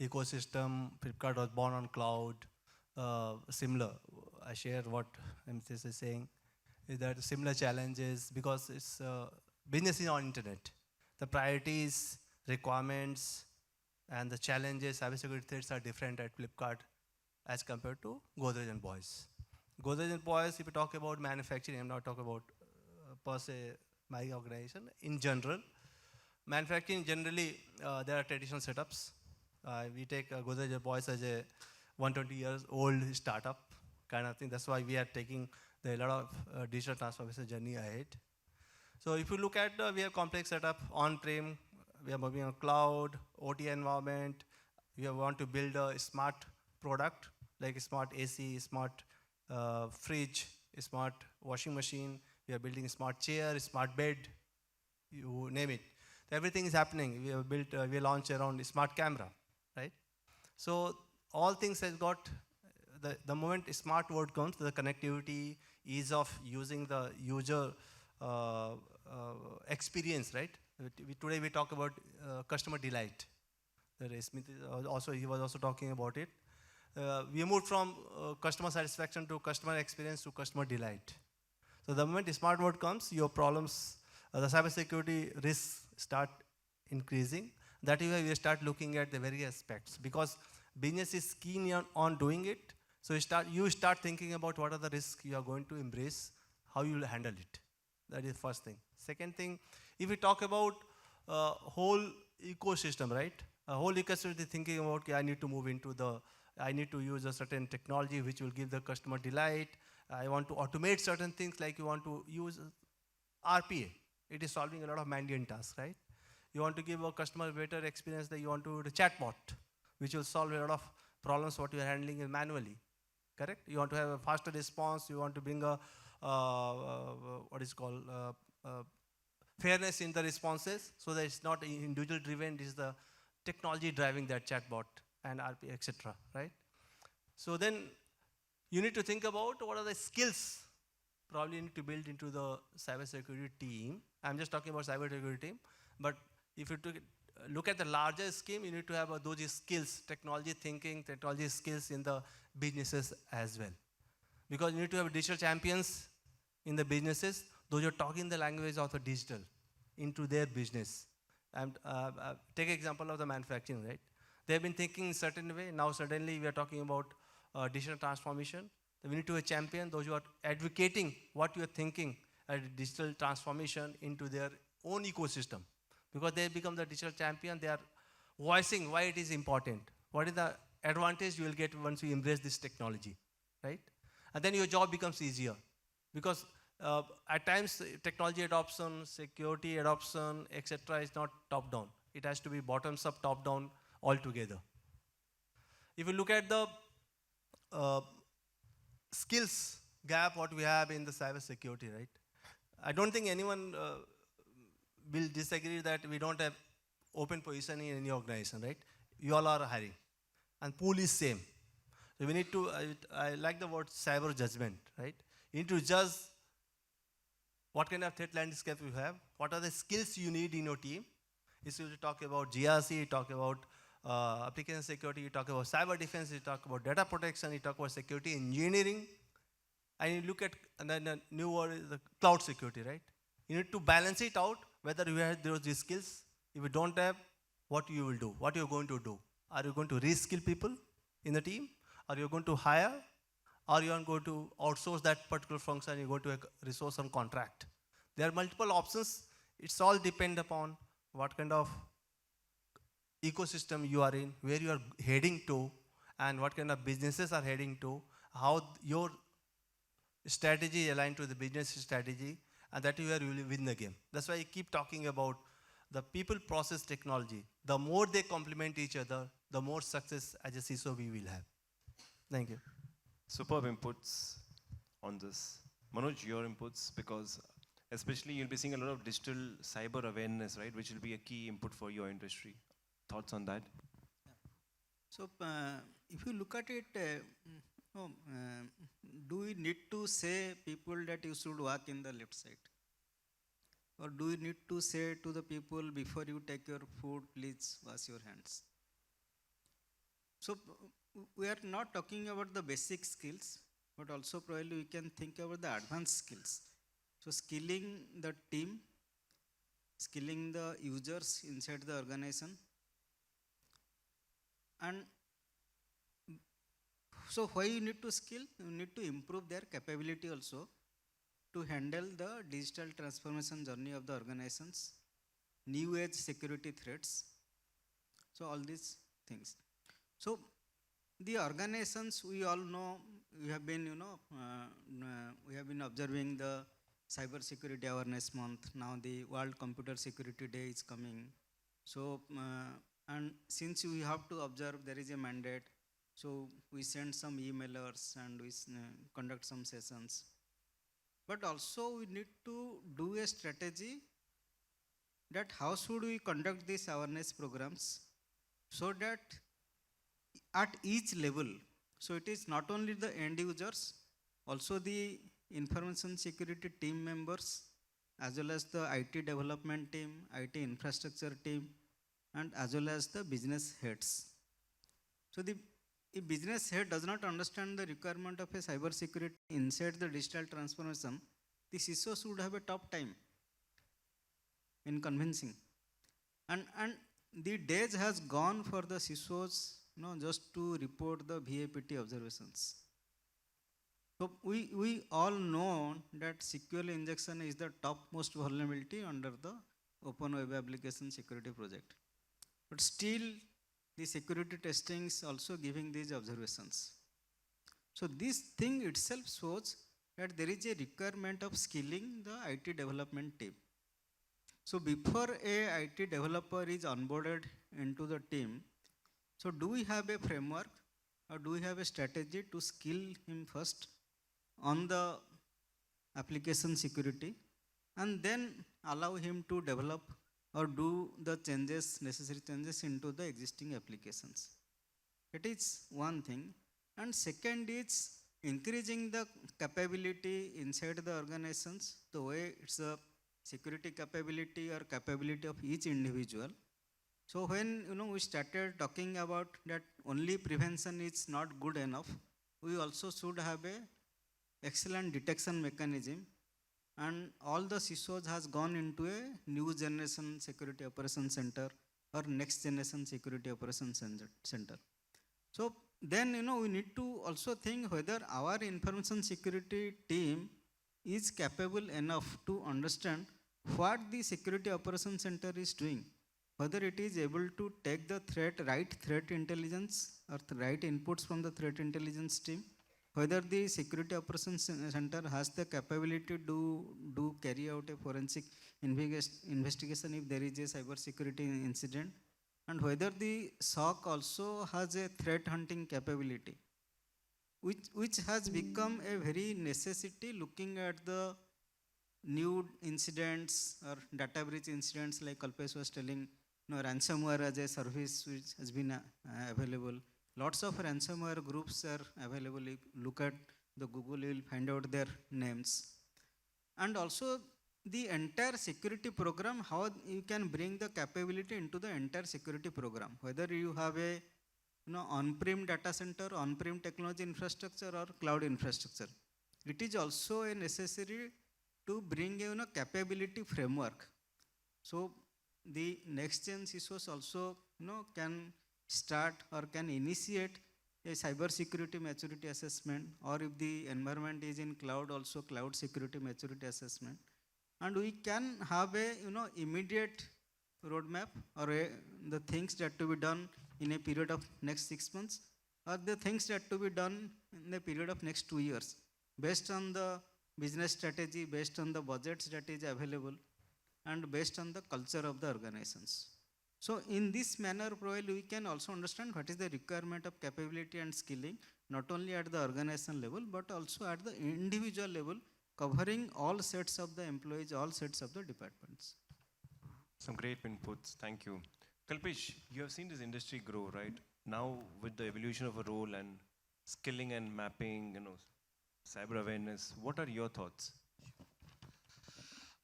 ecosystem. Flipkart was born on cloud, similar. I share what MCS is saying, is that similar challenges because it's business is on internet. The priorities, requirements, and the challenges, cybersecurity threats are different at Flipkart as compared to Godrej and Boyce. Godrej and Boyce, if you talk about manufacturing, I'm not talking about per se my organization, in general. Manufacturing generally, there are traditional setups. We take Godrej and Boyce as a 120 years old startup kind of thing. That's why we are taking a lot of digital transformation journey ahead. So if you look at, we have complex setup on-prem, we are moving on cloud, OT environment. We want to build a smart product like a smart AC, smart fridge, a smart washing machine. We are building a smart chair, a smart bed, you name it. Everything is happening. We have built, we launched around a smart camera, right? So all things has got, the moment a smart word comes, the connectivity, ease of using the user experience, right? Today we talk about customer delight. Smith also, he was also talking about it. We moved from customer satisfaction to customer experience to customer delight. So the moment the smart word comes, your problems, the cybersecurity risks start increasing. That is why we start looking at the various aspects because business is keen on doing it. So you start thinking about what are the risks you are going to embrace, how you will handle it. That is the first thing. Second thing, if we talk about whole ecosystem, right? A whole ecosystem is thinking about, okay, I need to move into I need to use a certain technology which will give the customer delight. I want to automate certain things like you want to use RPA. It is solving a lot of mundane tasks, right? You want to give a customer better experience that you want to do the chatbot, which will solve a lot of problems what you are handling manually, correct? You want to have a faster response. You want to bring a, what is called, fairness in the responses so that it's not individual driven, it is the technology driving that chatbot and RPA, etc., right? So then you need to think about what are the skills probably need to build into the cybersecurity team. I'm just talking about cybersecurity team, but if you look at the larger scheme, you need to have those skills, technology thinking, technology skills in the businesses as well. Because you need to have digital champions in the businesses, those who are talking the language of the digital into their business. And take example of the manufacturing, right? They've been thinking in certain way. Now suddenly we are talking about digital transformation. So we need to have a champion, those who are advocating what you are thinking as digital transformation into their own ecosystem. Because they become the digital champion, they are voicing why it is important. What is the advantage you will get once you embrace this technology, right? And then your job becomes easier. Because at times technology adoption, security adoption, etc. is not top down. It has to be bottoms up, top down altogether. If you look at the skills gap what we have in the cyber security, right? I don't think anyone will disagree that we don't have open position in any organization, right? You all are hiring. And pool is same. So we need to, I like the word cyber judgment, right? You need to judge what kind of threat landscape you have, what are the skills you need in your team. If you talk about GRC, you talk about application security, you talk about cyber defense, you talk about data protection, you talk about security engineering, and you look at, and then the new word is the cloud security, right? You need to balance it out, whether you have those skills. If you don't have, what you will do, what you're going to do. Are you going to reskill people in the team? Are you going to hire? Or you are going to outsource that particular function, you're going to a resource on contract. There are multiple options. It's all depend upon what kind of ecosystem you are in, where you are heading to, and what kind of businesses are heading to, how your strategy aligned to the business strategy, and that is where you will win the game. That's why I keep talking about the people process technology. The more they complement each other, the more success as a CISO we will have. Thank you. Superb inputs on this. Manoj, your inputs, because especially you'll be seeing a lot of digital cyber awareness, right, which will be a key input for your industry. Thoughts on that? So if you look at it, do we need to say people that you should walk in the left side? Or do you need to say to the people before you take your food, please wash your hands? So we are not talking about the basic skills, but also probably we can think about the advanced skills. So skilling the team, skilling the users inside the organization. And so why you need to skill? You need to improve their capability also to handle the digital transformation journey of the organizations, new age security threats. So all these things. So the organizations, we all know, we have been, we have been observing the Cyber Security Awareness Month. Now the World Computer Security Day is coming. So, and since we have to observe, there is a mandate. So we send some emailers and we conduct some sessions. But also we need to do a strategy that how should we conduct these awareness programs so that at each level, so it is not only the end users, also the information security team members, as well as the IT development team, IT infrastructure team, and as well as the business heads. So the if business head does not understand the requirement of a cyber security inside the digital transformation, the CISO should have a top time in convincing. And the days has gone for the CISOs, just to report the VAPT observations. So we all know that SQL injection is the topmost vulnerability under the Open Web Application Security Project. But still, the security testing is also giving these observations. So this thing itself shows that there is a requirement of skilling the IT development team. So before a IT developer is onboarded into the team, so do we have a framework or do we have a strategy to skill him first on the application security and then allow him to develop or do the changes, necessary changes into the existing applications? It is one thing. And second is increasing the capability inside the organizations, the way it's a security capability or capability of each individual. So when we started talking about that only prevention is not good enough, we also should have a excellent detection mechanism, and all the CISOs has gone into a new generation security operations center or next generation security operations center. So then we need to also think whether our information security team is capable enough to understand what the security operations center is doing, whether it is able to take the right threat intelligence or the right inputs from the threat intelligence team, whether the security operations center has the capability to carry out a forensic investigation if there is a cyber security incident, and whether the SOC also has a threat hunting capability, which has become a very necessity looking at the new incidents or data breach incidents like Kalpesh was telling, ransomware as a service which has been available. Lots of ransomware groups are available. If you look at the Google, you will find out their names. And also the entire security program, how you can bring the capability into the entire security program, whether you have a on-prem data center, on-prem technology infrastructure or cloud infrastructure. It is also a necessary to bring a capability framework. So the next gen CISOs also can start or can initiate a cyber security maturity assessment, or if the environment is in cloud, also cloud security maturity assessment. And we can have a immediate roadmap or the things that to be done in a period of next 6 months, or the things that to be done in the period of next 2 years, based on the business strategy, based on the budgets that is available, and based on the culture of the organizations. So in this manner, probably we can also understand what is the requirement of capability and skilling, not only at the organization level, but also at the individual level, covering all sets of the employees, all sets of the departments. Some great inputs, thank you. Kalpesh, you have seen this industry grow, right? Now with the evolution of a role and skilling and mapping, cyber awareness, what are your thoughts?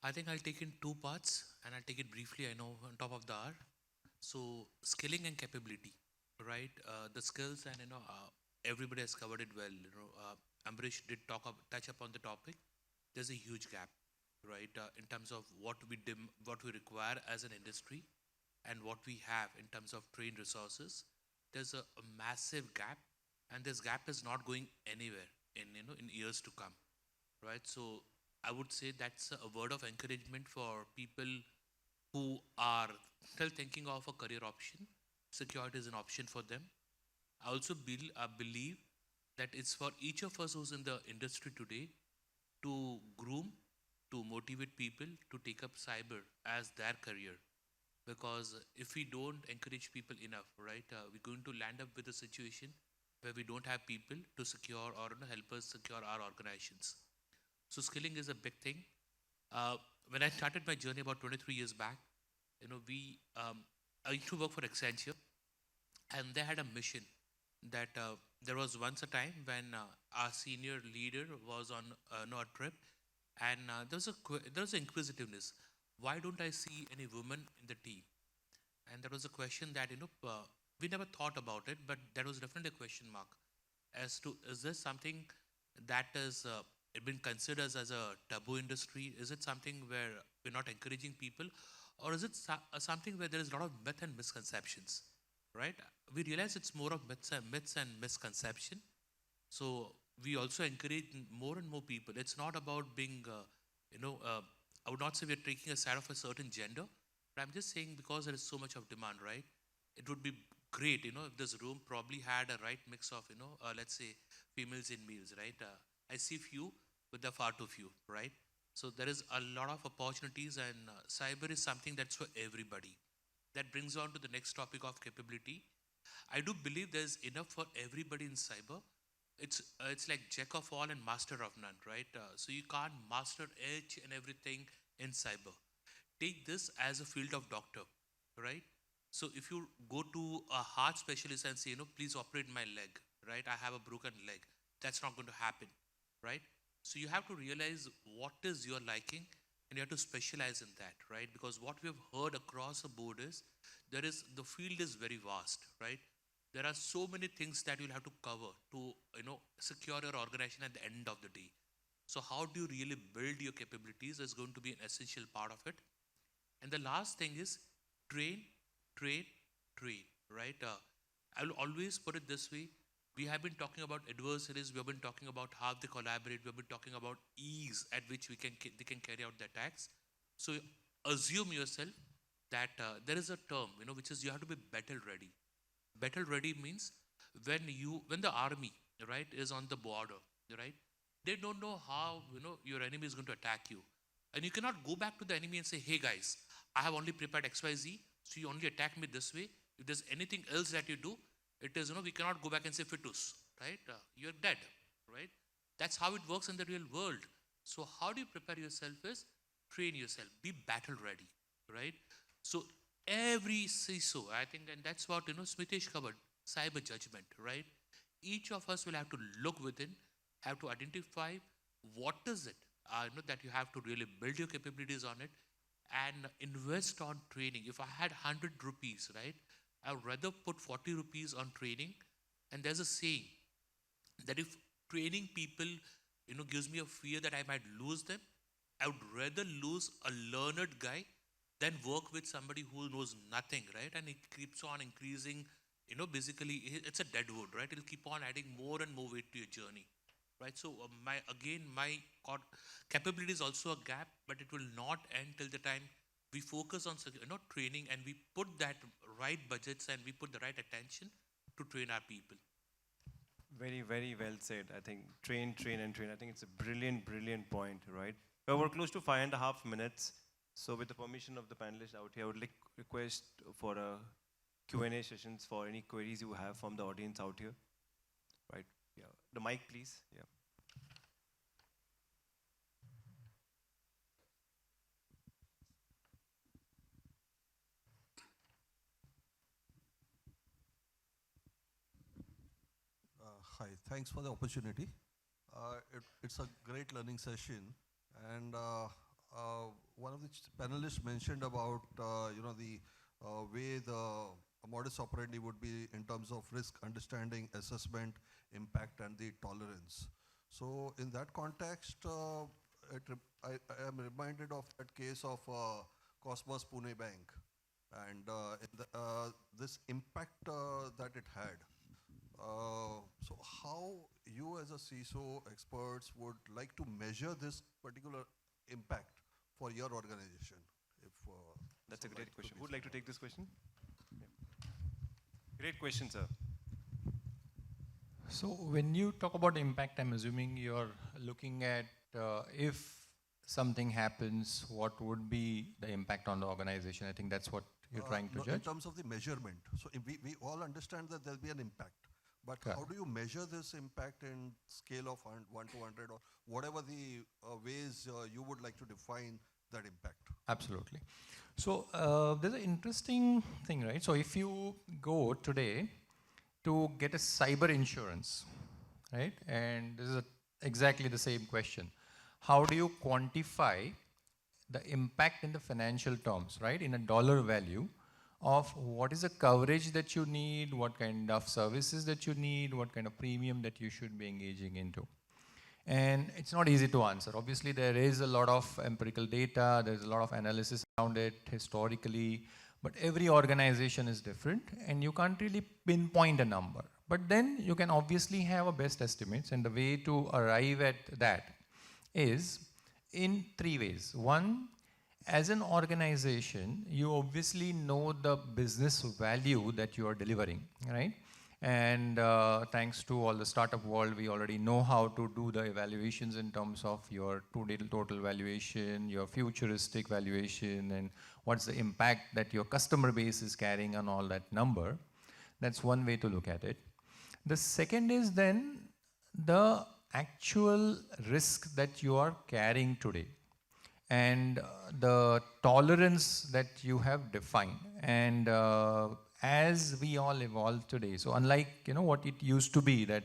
I think I'll take in two parts, and I'll take it briefly, I know, on top of the hour. So skilling and capability, right? The skills, and everybody has covered it well. Ambarish did touch upon the topic. There's a huge gap, right, in terms of what we require as an industry and what we have in terms of trained resources. There's a massive gap, and this gap is not going anywhere in years to come, right? So I would say that's a word of encouragement for people who are still thinking of a career option. Security is an option for them. I also believe that it's for each of us who's in the industry today to groom, to motivate people to take up cyber as their career. Because if we don't encourage people enough, right, we're going to land up with a situation where we don't have people to secure or help us secure our organizations. So skilling is a big thing. When I started my journey about 23 years back, I used to work for Accenture, and they had a mission that there was once a time when our senior leader was on a trip, and there was inquisitiveness. Why don't I see any women in the team? And that was a question that we never thought about it, but that was definitely a question mark as to, is this something that is been considered as a taboo industry? Is it something where we're not encouraging people, or is it something where there is a lot of myth and misconceptions, right? We realize it's more of myths and misconception. So we also encourage more and more people. It's not about being, I would not say we're taking a side of a certain gender, but I'm just saying because there is so much of demand, right? It would be great, if this room probably had a right mix of, let's say females and males, right? I see few, but there are far too few, right? So there is a lot of opportunities, and cyber is something that's for everybody. That brings on to the next topic of capability. I do believe there's enough for everybody in cyber. It's like jack of all and master of none, right? So you can't master each and everything in cyber. Take this as a field of doctor, right? So if you go to a heart specialist and say, please operate my leg, right? I have a broken leg. that's not going to happen, right? So you have to realize what is your liking and you have to specialize in that, right? Because what we have heard across the board is the field is very vast, right? There are so many things that you'll have to cover to, secure your organization at the end of the day. So how do you really build your capabilities is going to be an essential part of it. And the last thing is train, train, train, right? I will always put it this way. We have been talking about adversaries. We have been talking about how they collaborate. We have been talking about ease at which they can carry out their attacks. So assume yourself that there is a term, which is you have to be battle ready. Battle ready means when the army, right, is on the border, right, they don't know how, your enemy is going to attack you. And you cannot go back to the enemy and say, hey guys, I have only prepared XYZ, so you only attack me this way. If there's anything else that you do, it is, we cannot go back and say fitus, right? You're dead, right? That's how it works in the real world. So how do you prepare yourself is train yourself, be battle ready, right? So every CISO, I think, and that's what, Smitesh covered, cyber judgment, right? Each of us will have to look within, have to identify what is it, that you have to really build your capabilities on it and invest on training. If I had 100 rupees, right, I would rather put 40 rupees on training. And there's a saying that if training people, gives me a fear that I might lose them, I would rather lose a learned guy than work with somebody who knows nothing, right? And it keeps on increasing, basically it's a dead wood, right? It'll keep on adding more and more weight to your journey, right? So my capability is also a gap, but it will not end till the time we focus on training and we put that right budgets and we put the right attention to train our people. Very, very well said. I think train, train, and train. I think it's a brilliant, brilliant point, right? Well, we're close to 5.5 minutes. So with the permission of the panelists out here, I would like request for a Q&A sessions for any queries you have from the audience out here. Right? Yeah. The mic, please. Yeah. Hi, thanks for the opportunity. It's a great learning session, and one of the panelists mentioned about the way the modus operandi would be in terms of risk understanding, assessment, impact, and the tolerance. So in that context, I am reminded of that case of Cosmos Pune Bank, and this impact that it had. So how you as a CISO experts would like to measure this particular impact for your organization? If That's a great question. Who would like to take this question? Yeah. Great question, sir. So when you talk about impact, I'm assuming you're looking at if something happens, what would be the impact on the organization? I think that's what you're trying to judge. In terms of the measurement. So if we all understand that there'll be an impact. But how do you measure this impact in scale of 1 to 100 or whatever the ways you would like to define that impact? Absolutely. So there's an interesting thing, right? So if you go today to get a cyber insurance, right? And this is exactly the same question. How do you quantify the impact in the financial terms, right? In a dollar value of what is the coverage that you need, what kind of services that you need, what kind of premium that you should be engaging into. And it's not easy to answer. Obviously, there is a lot of empirical data, there's a lot of analysis around it historically, but every organization is different and you can't really pinpoint a number. But then you can obviously have a best estimates, and the way to arrive at that is in 3 ways. One, as an organization, you obviously know the business value that you are delivering, right? And thanks to all the startup world, we already know how to do the evaluations in terms of your total valuation, your futuristic valuation, and what's the impact that your customer base is carrying on all that number. That's one way to look at it. The second is then the actual risk that you are carrying today, and the tolerance that you have defined. And as we all evolve today, so unlike what it used to be that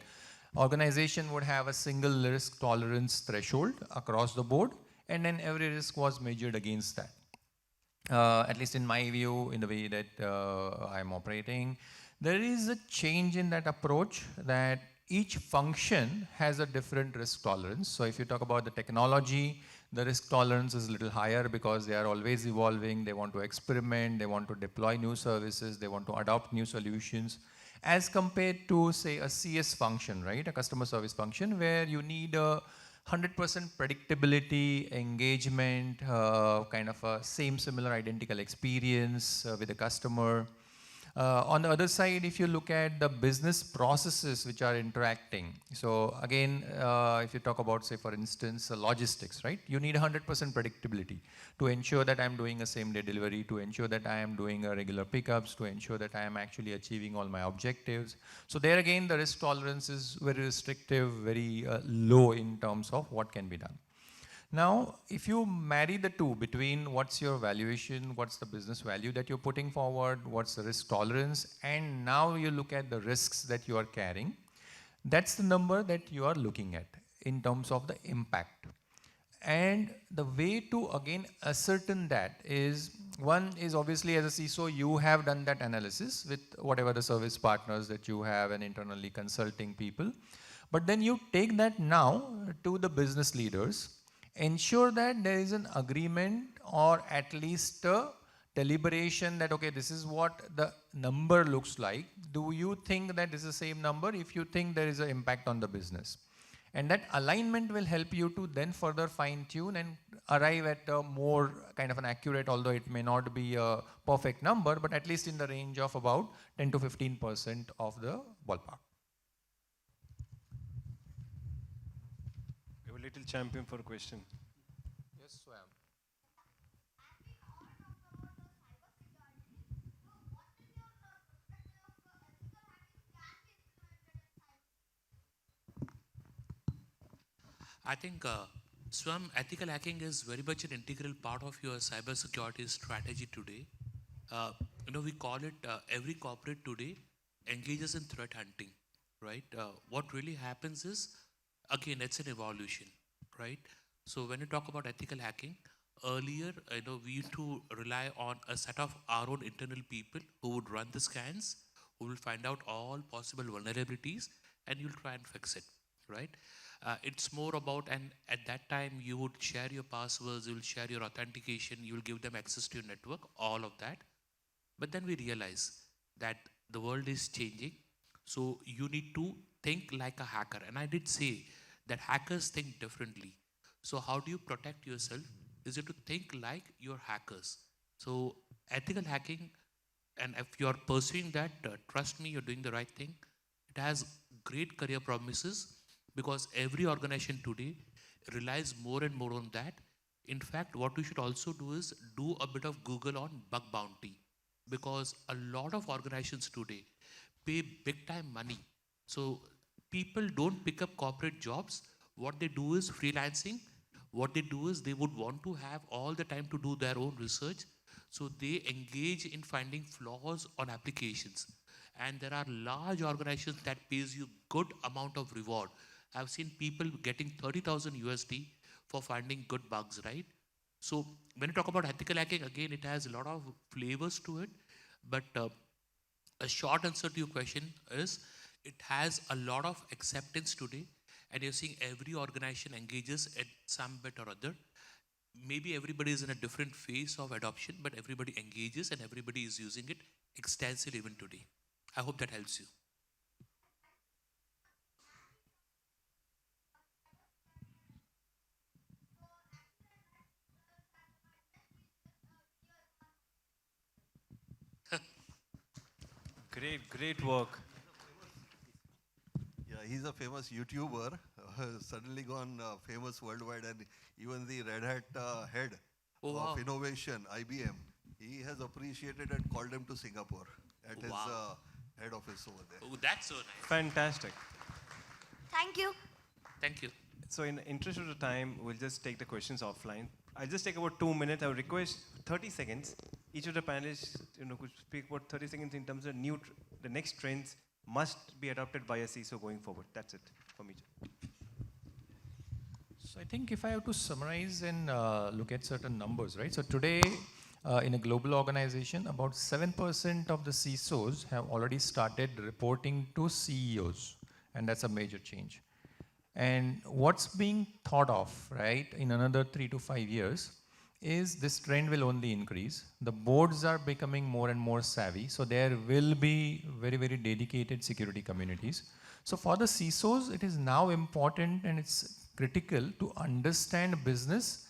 Organization would have a single risk tolerance threshold across the board, and then every risk was measured against that. At least in my view, in the way that I'm operating, there is a change in that approach that each function has a different risk tolerance. So if you talk about the technology, the risk tolerance is a little higher because they are always evolving, they want to experiment, they want to deploy new services, they want to adopt new solutions, as compared to, say, a CS function, right? A customer service function where you need a 100% predictability, engagement, kind of a same, similar, identical experience with the customer. On the other side, if you look at the business processes which are interacting, so again, if you talk about, say, for instance, logistics, right? You need 100% predictability to ensure that I'm doing a same-day delivery, to ensure that I am doing a regular pickups, to ensure that I am actually achieving all my objectives. So there again, the risk tolerance is very restrictive, very low in terms of what can be done. Now, if you marry the two between what's your valuation, what's the business value that you're putting forward, what's the risk tolerance, and now you look at the risks that you are carrying, that's the number that you are looking at in terms of the impact. And the way to again ascertain that is, one is obviously as a CISO, you have done that analysis with whatever the service partners that you have and internally consulting people. But then you take that now to the business leaders, ensure that there is an agreement or at least a deliberation that, okay, this is what the number looks like. Do you think that is the same number? If you think there is an impact on the business. And that alignment will help you to then further fine tune and arrive at a more kind of an accurate, although it may not be a perfect number, but at least in the range of about 10 to 15% of the ballpark. We have a little champion for a question. Yes, Swam. I think Swam, ethical hacking is very much an integral part of your cybersecurity strategy today. We call it every corporate today engages in threat hunting, right? What really happens is, again, it's an evolution, right? So when you talk about ethical hacking, earlier, we used to rely on a set of our own internal people who would run the scans, who will find out all possible vulnerabilities, and you'll try and fix it, right? It's more about, and at that time, you would share your passwords, you'll share your authentication, you'll give them access to your network, all of that. But then we realize that the world is changing, so you need to think like a hacker. And I did say that hackers think differently. So how do you protect yourself? Is it to think like you're hackers? So ethical hacking, and if you're pursuing that, trust me, you're doing the right thing. It has great career promises because every organization today relies more and more on that. In fact, what we should also do is do a bit of Google on bug bounty, because a lot of organizations today pay big time money. So people don't pick up corporate jobs. What they do is freelancing. What they do is they would want to have all the time to do their own research. So they engage in finding flaws on applications. And there are large organizations that pays you good amount of reward. I've seen people getting 30,000 USD for finding good bugs, right? So when you talk about ethical hacking, again, it has a lot of flavors to it. But a short answer to your question is it has a lot of acceptance today. And you're seeing every organization engages at some bit or other. Maybe everybody is in a different phase of adoption, but everybody engages and everybody is using it extensively even today. I hope that helps you. Great work. Yeah, he's a famous YouTuber, suddenly gone famous worldwide, and even the Red Hat head of innovation, IBM, he has appreciated and called him to Singapore at his head office over there. Oh, that's so nice. Fantastic. Thank you. Thank you. So in the interest of the time, we'll just take the questions offline. I'll just take about 2 minutes. I would request 30 seconds. Each of the panelists could speak about 30 seconds in terms of the next trends must be adopted by a CISO going forward? That's it for me. So I think if I have to summarize and look at certain numbers, right? So today, in a global organization, about 7% of the CISOs have already started reporting to CEOs, and that's a major change. And what's being thought of, right, in another 3 to 5 years is this trend will only increase. The boards are becoming more and more savvy, so there will be very, very dedicated security communities. So for the CISOs, it is now important and it's critical to understand business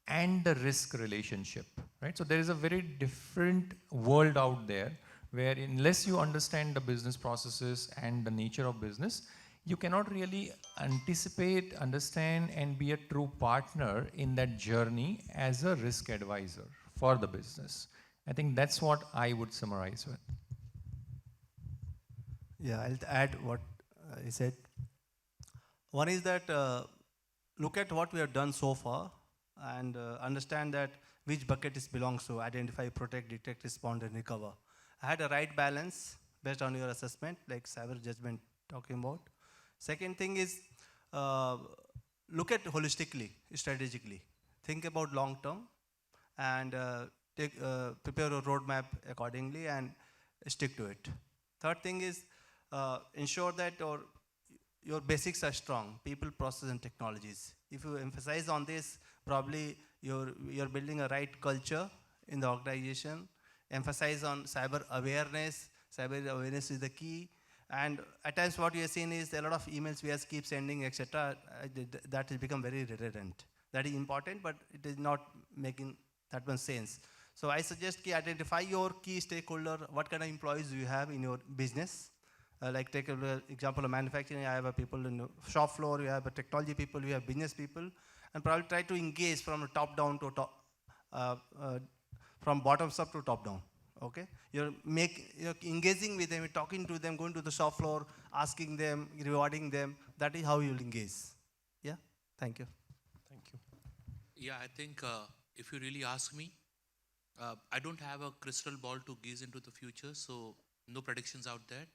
and the risk relationship, right? So there is a very different world out there where unless you understand the business processes and the nature of business, you cannot really anticipate, understand, and be a true partner in that journey as a risk advisor for the business. I think that's what I would summarize with. Yeah, I'll add what he said. One is that look at what we have done so far and understand that which bucket it belongs to: identify, protect, detect, respond, and recover. I had a right balance based on your assessment, like cyber judgment talking about. Second thing is look at holistically, strategically. Think about long term and prepare a roadmap accordingly and stick to it. Third thing is ensure that your basics are strong: people, process, and technologies. If you emphasize on this, probably you're building a right culture in the organization. Emphasize on cyber awareness. Cyber awareness is the key. And at times what we have seen is a lot of emails we have keep sending, etc. That has become very redundant. That is important, but it is not making that much sense. So I suggest identify your key stakeholder, what kind of employees do you have in your business. Like take an example of manufacturing, I have a people in the shop floor, you have a technology people, you have business people, and probably try to engage from top down to top, from bottoms up to top down. Okay, you're engaging with them, you're talking to them, going to the shop floor, asking them, rewarding them. That is how you'll engage. Yeah, thank you. Thank you. Yeah, I think if you really ask me, I don't have a crystal ball to gaze into the future, so no predictions out there.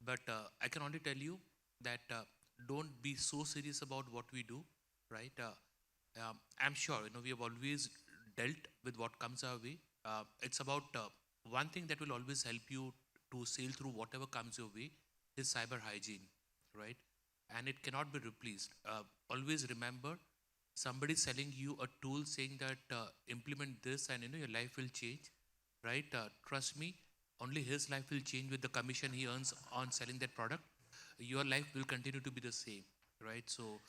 But I can only tell you that don't be so serious about what we do, right? I'm sure, we have always dealt with what comes our way. It's about one thing that will always help you to sail through whatever comes your way is cyber hygiene, right? And it cannot be replaced. Always remember, somebody selling you a tool saying that implement this and your life will change, right? Trust me, only his life will change with the commission he earns on selling that product. Your life will continue to be the same, right? So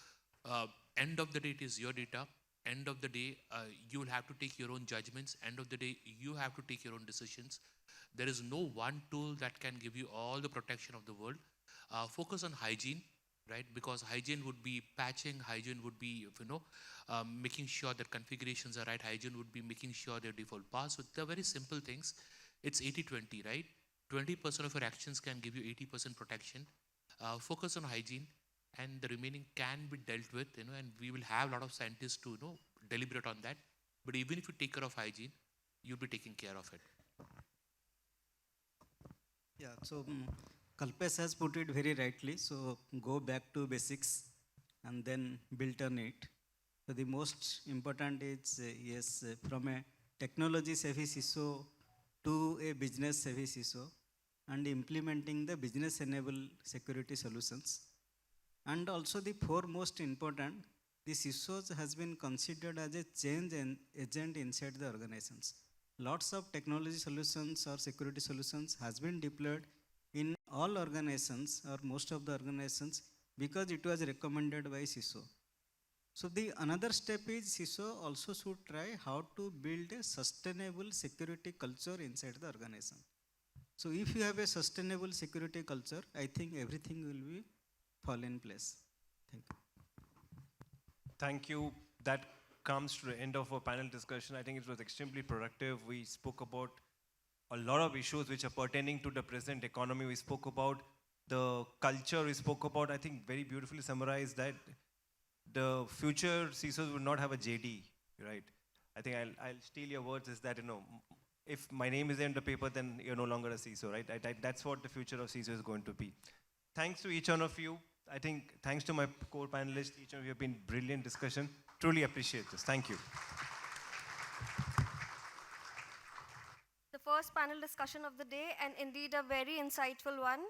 end of the day, it is your data. End of the day, you will have to take your own judgments. End of the day, you have to take your own decisions. There is no one tool that can give you all the protection of the world. Focus on hygiene, right? Because hygiene would be patching, hygiene would be, making sure that configurations are right, hygiene would be making sure their default pass. So they're very simple things. It's 80-20, right? 20% of your actions can give you 80% protection. Focus on hygiene, and the remaining can be dealt with, and we will have a lot of scientists to, deliberate on that. But even if you take care of hygiene, you'll be taking care of it. Yeah, so Kalpesh has put it very rightly. So go back to basics and then build on it. So the most important is, yes, from a technology savvy CISO to a business savvy CISO, and implementing the business enable security solutions. And also the foremost important, the CISOs has been considered as a change agent inside the organizations. Lots of technology solutions or security solutions has been deployed in all organizations or most of the organizations because it was recommended by CISO. So the another step is CISO also should try how to build a sustainable security culture inside the organization. So if you have a sustainable security culture, I think everything will be fall in place. Thank you. Thank you. That comes to the end of our panel discussion. I think it was extremely productive. We spoke about a lot of issues which are pertaining to the present economy. We spoke about the culture. We spoke about, I think, very beautifully summarized that the future CISOs would not have a JD, right? I think I'll steal your words is that, if my name is in the paper, then you're no longer a CISO, right? That's what the future of CISO is going to be. Thanks to each one of you. I think thanks to my core panelists, each of you have been brilliant discussion. Truly appreciate this. Thank you. The first panel discussion of the day, and indeed a very insightful one.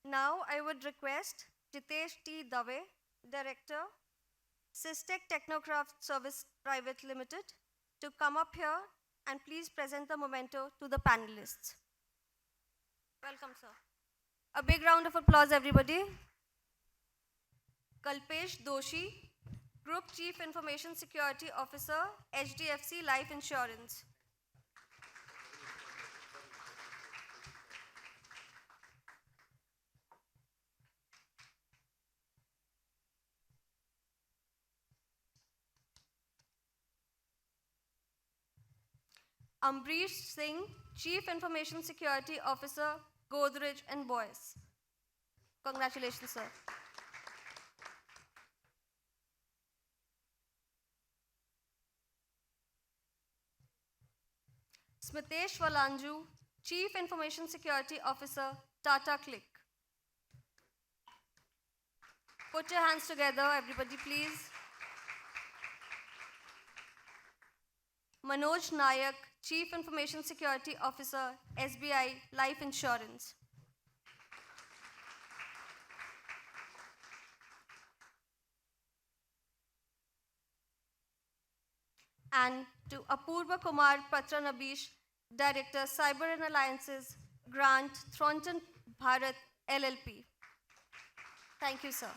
Now I would request Jitesh T. Dave, Director, Systech Technocraft Service Private Limited, to come up here and please present the memento to the panelists. Welcome, sir. A big round of applause, everybody. Kalpesh Doshi, Group Chief Information Security Officer, HDFC Life Insurance. Ambarish Singh, Chief Information Security Officer, Godrej and Boyce. Congratulations, sir. Smitesh Valanju, Chief Information Security Officer, Tata Cliq. Put your hands together, everybody, please. Manoj Nayak, Chief Information Security Officer, SBI Life Insurance. And to Apoorba Kumar Patranabish, Director, Cyber and Alliances, Grant, Thornton, Bharat, LLP. Thank you, sir.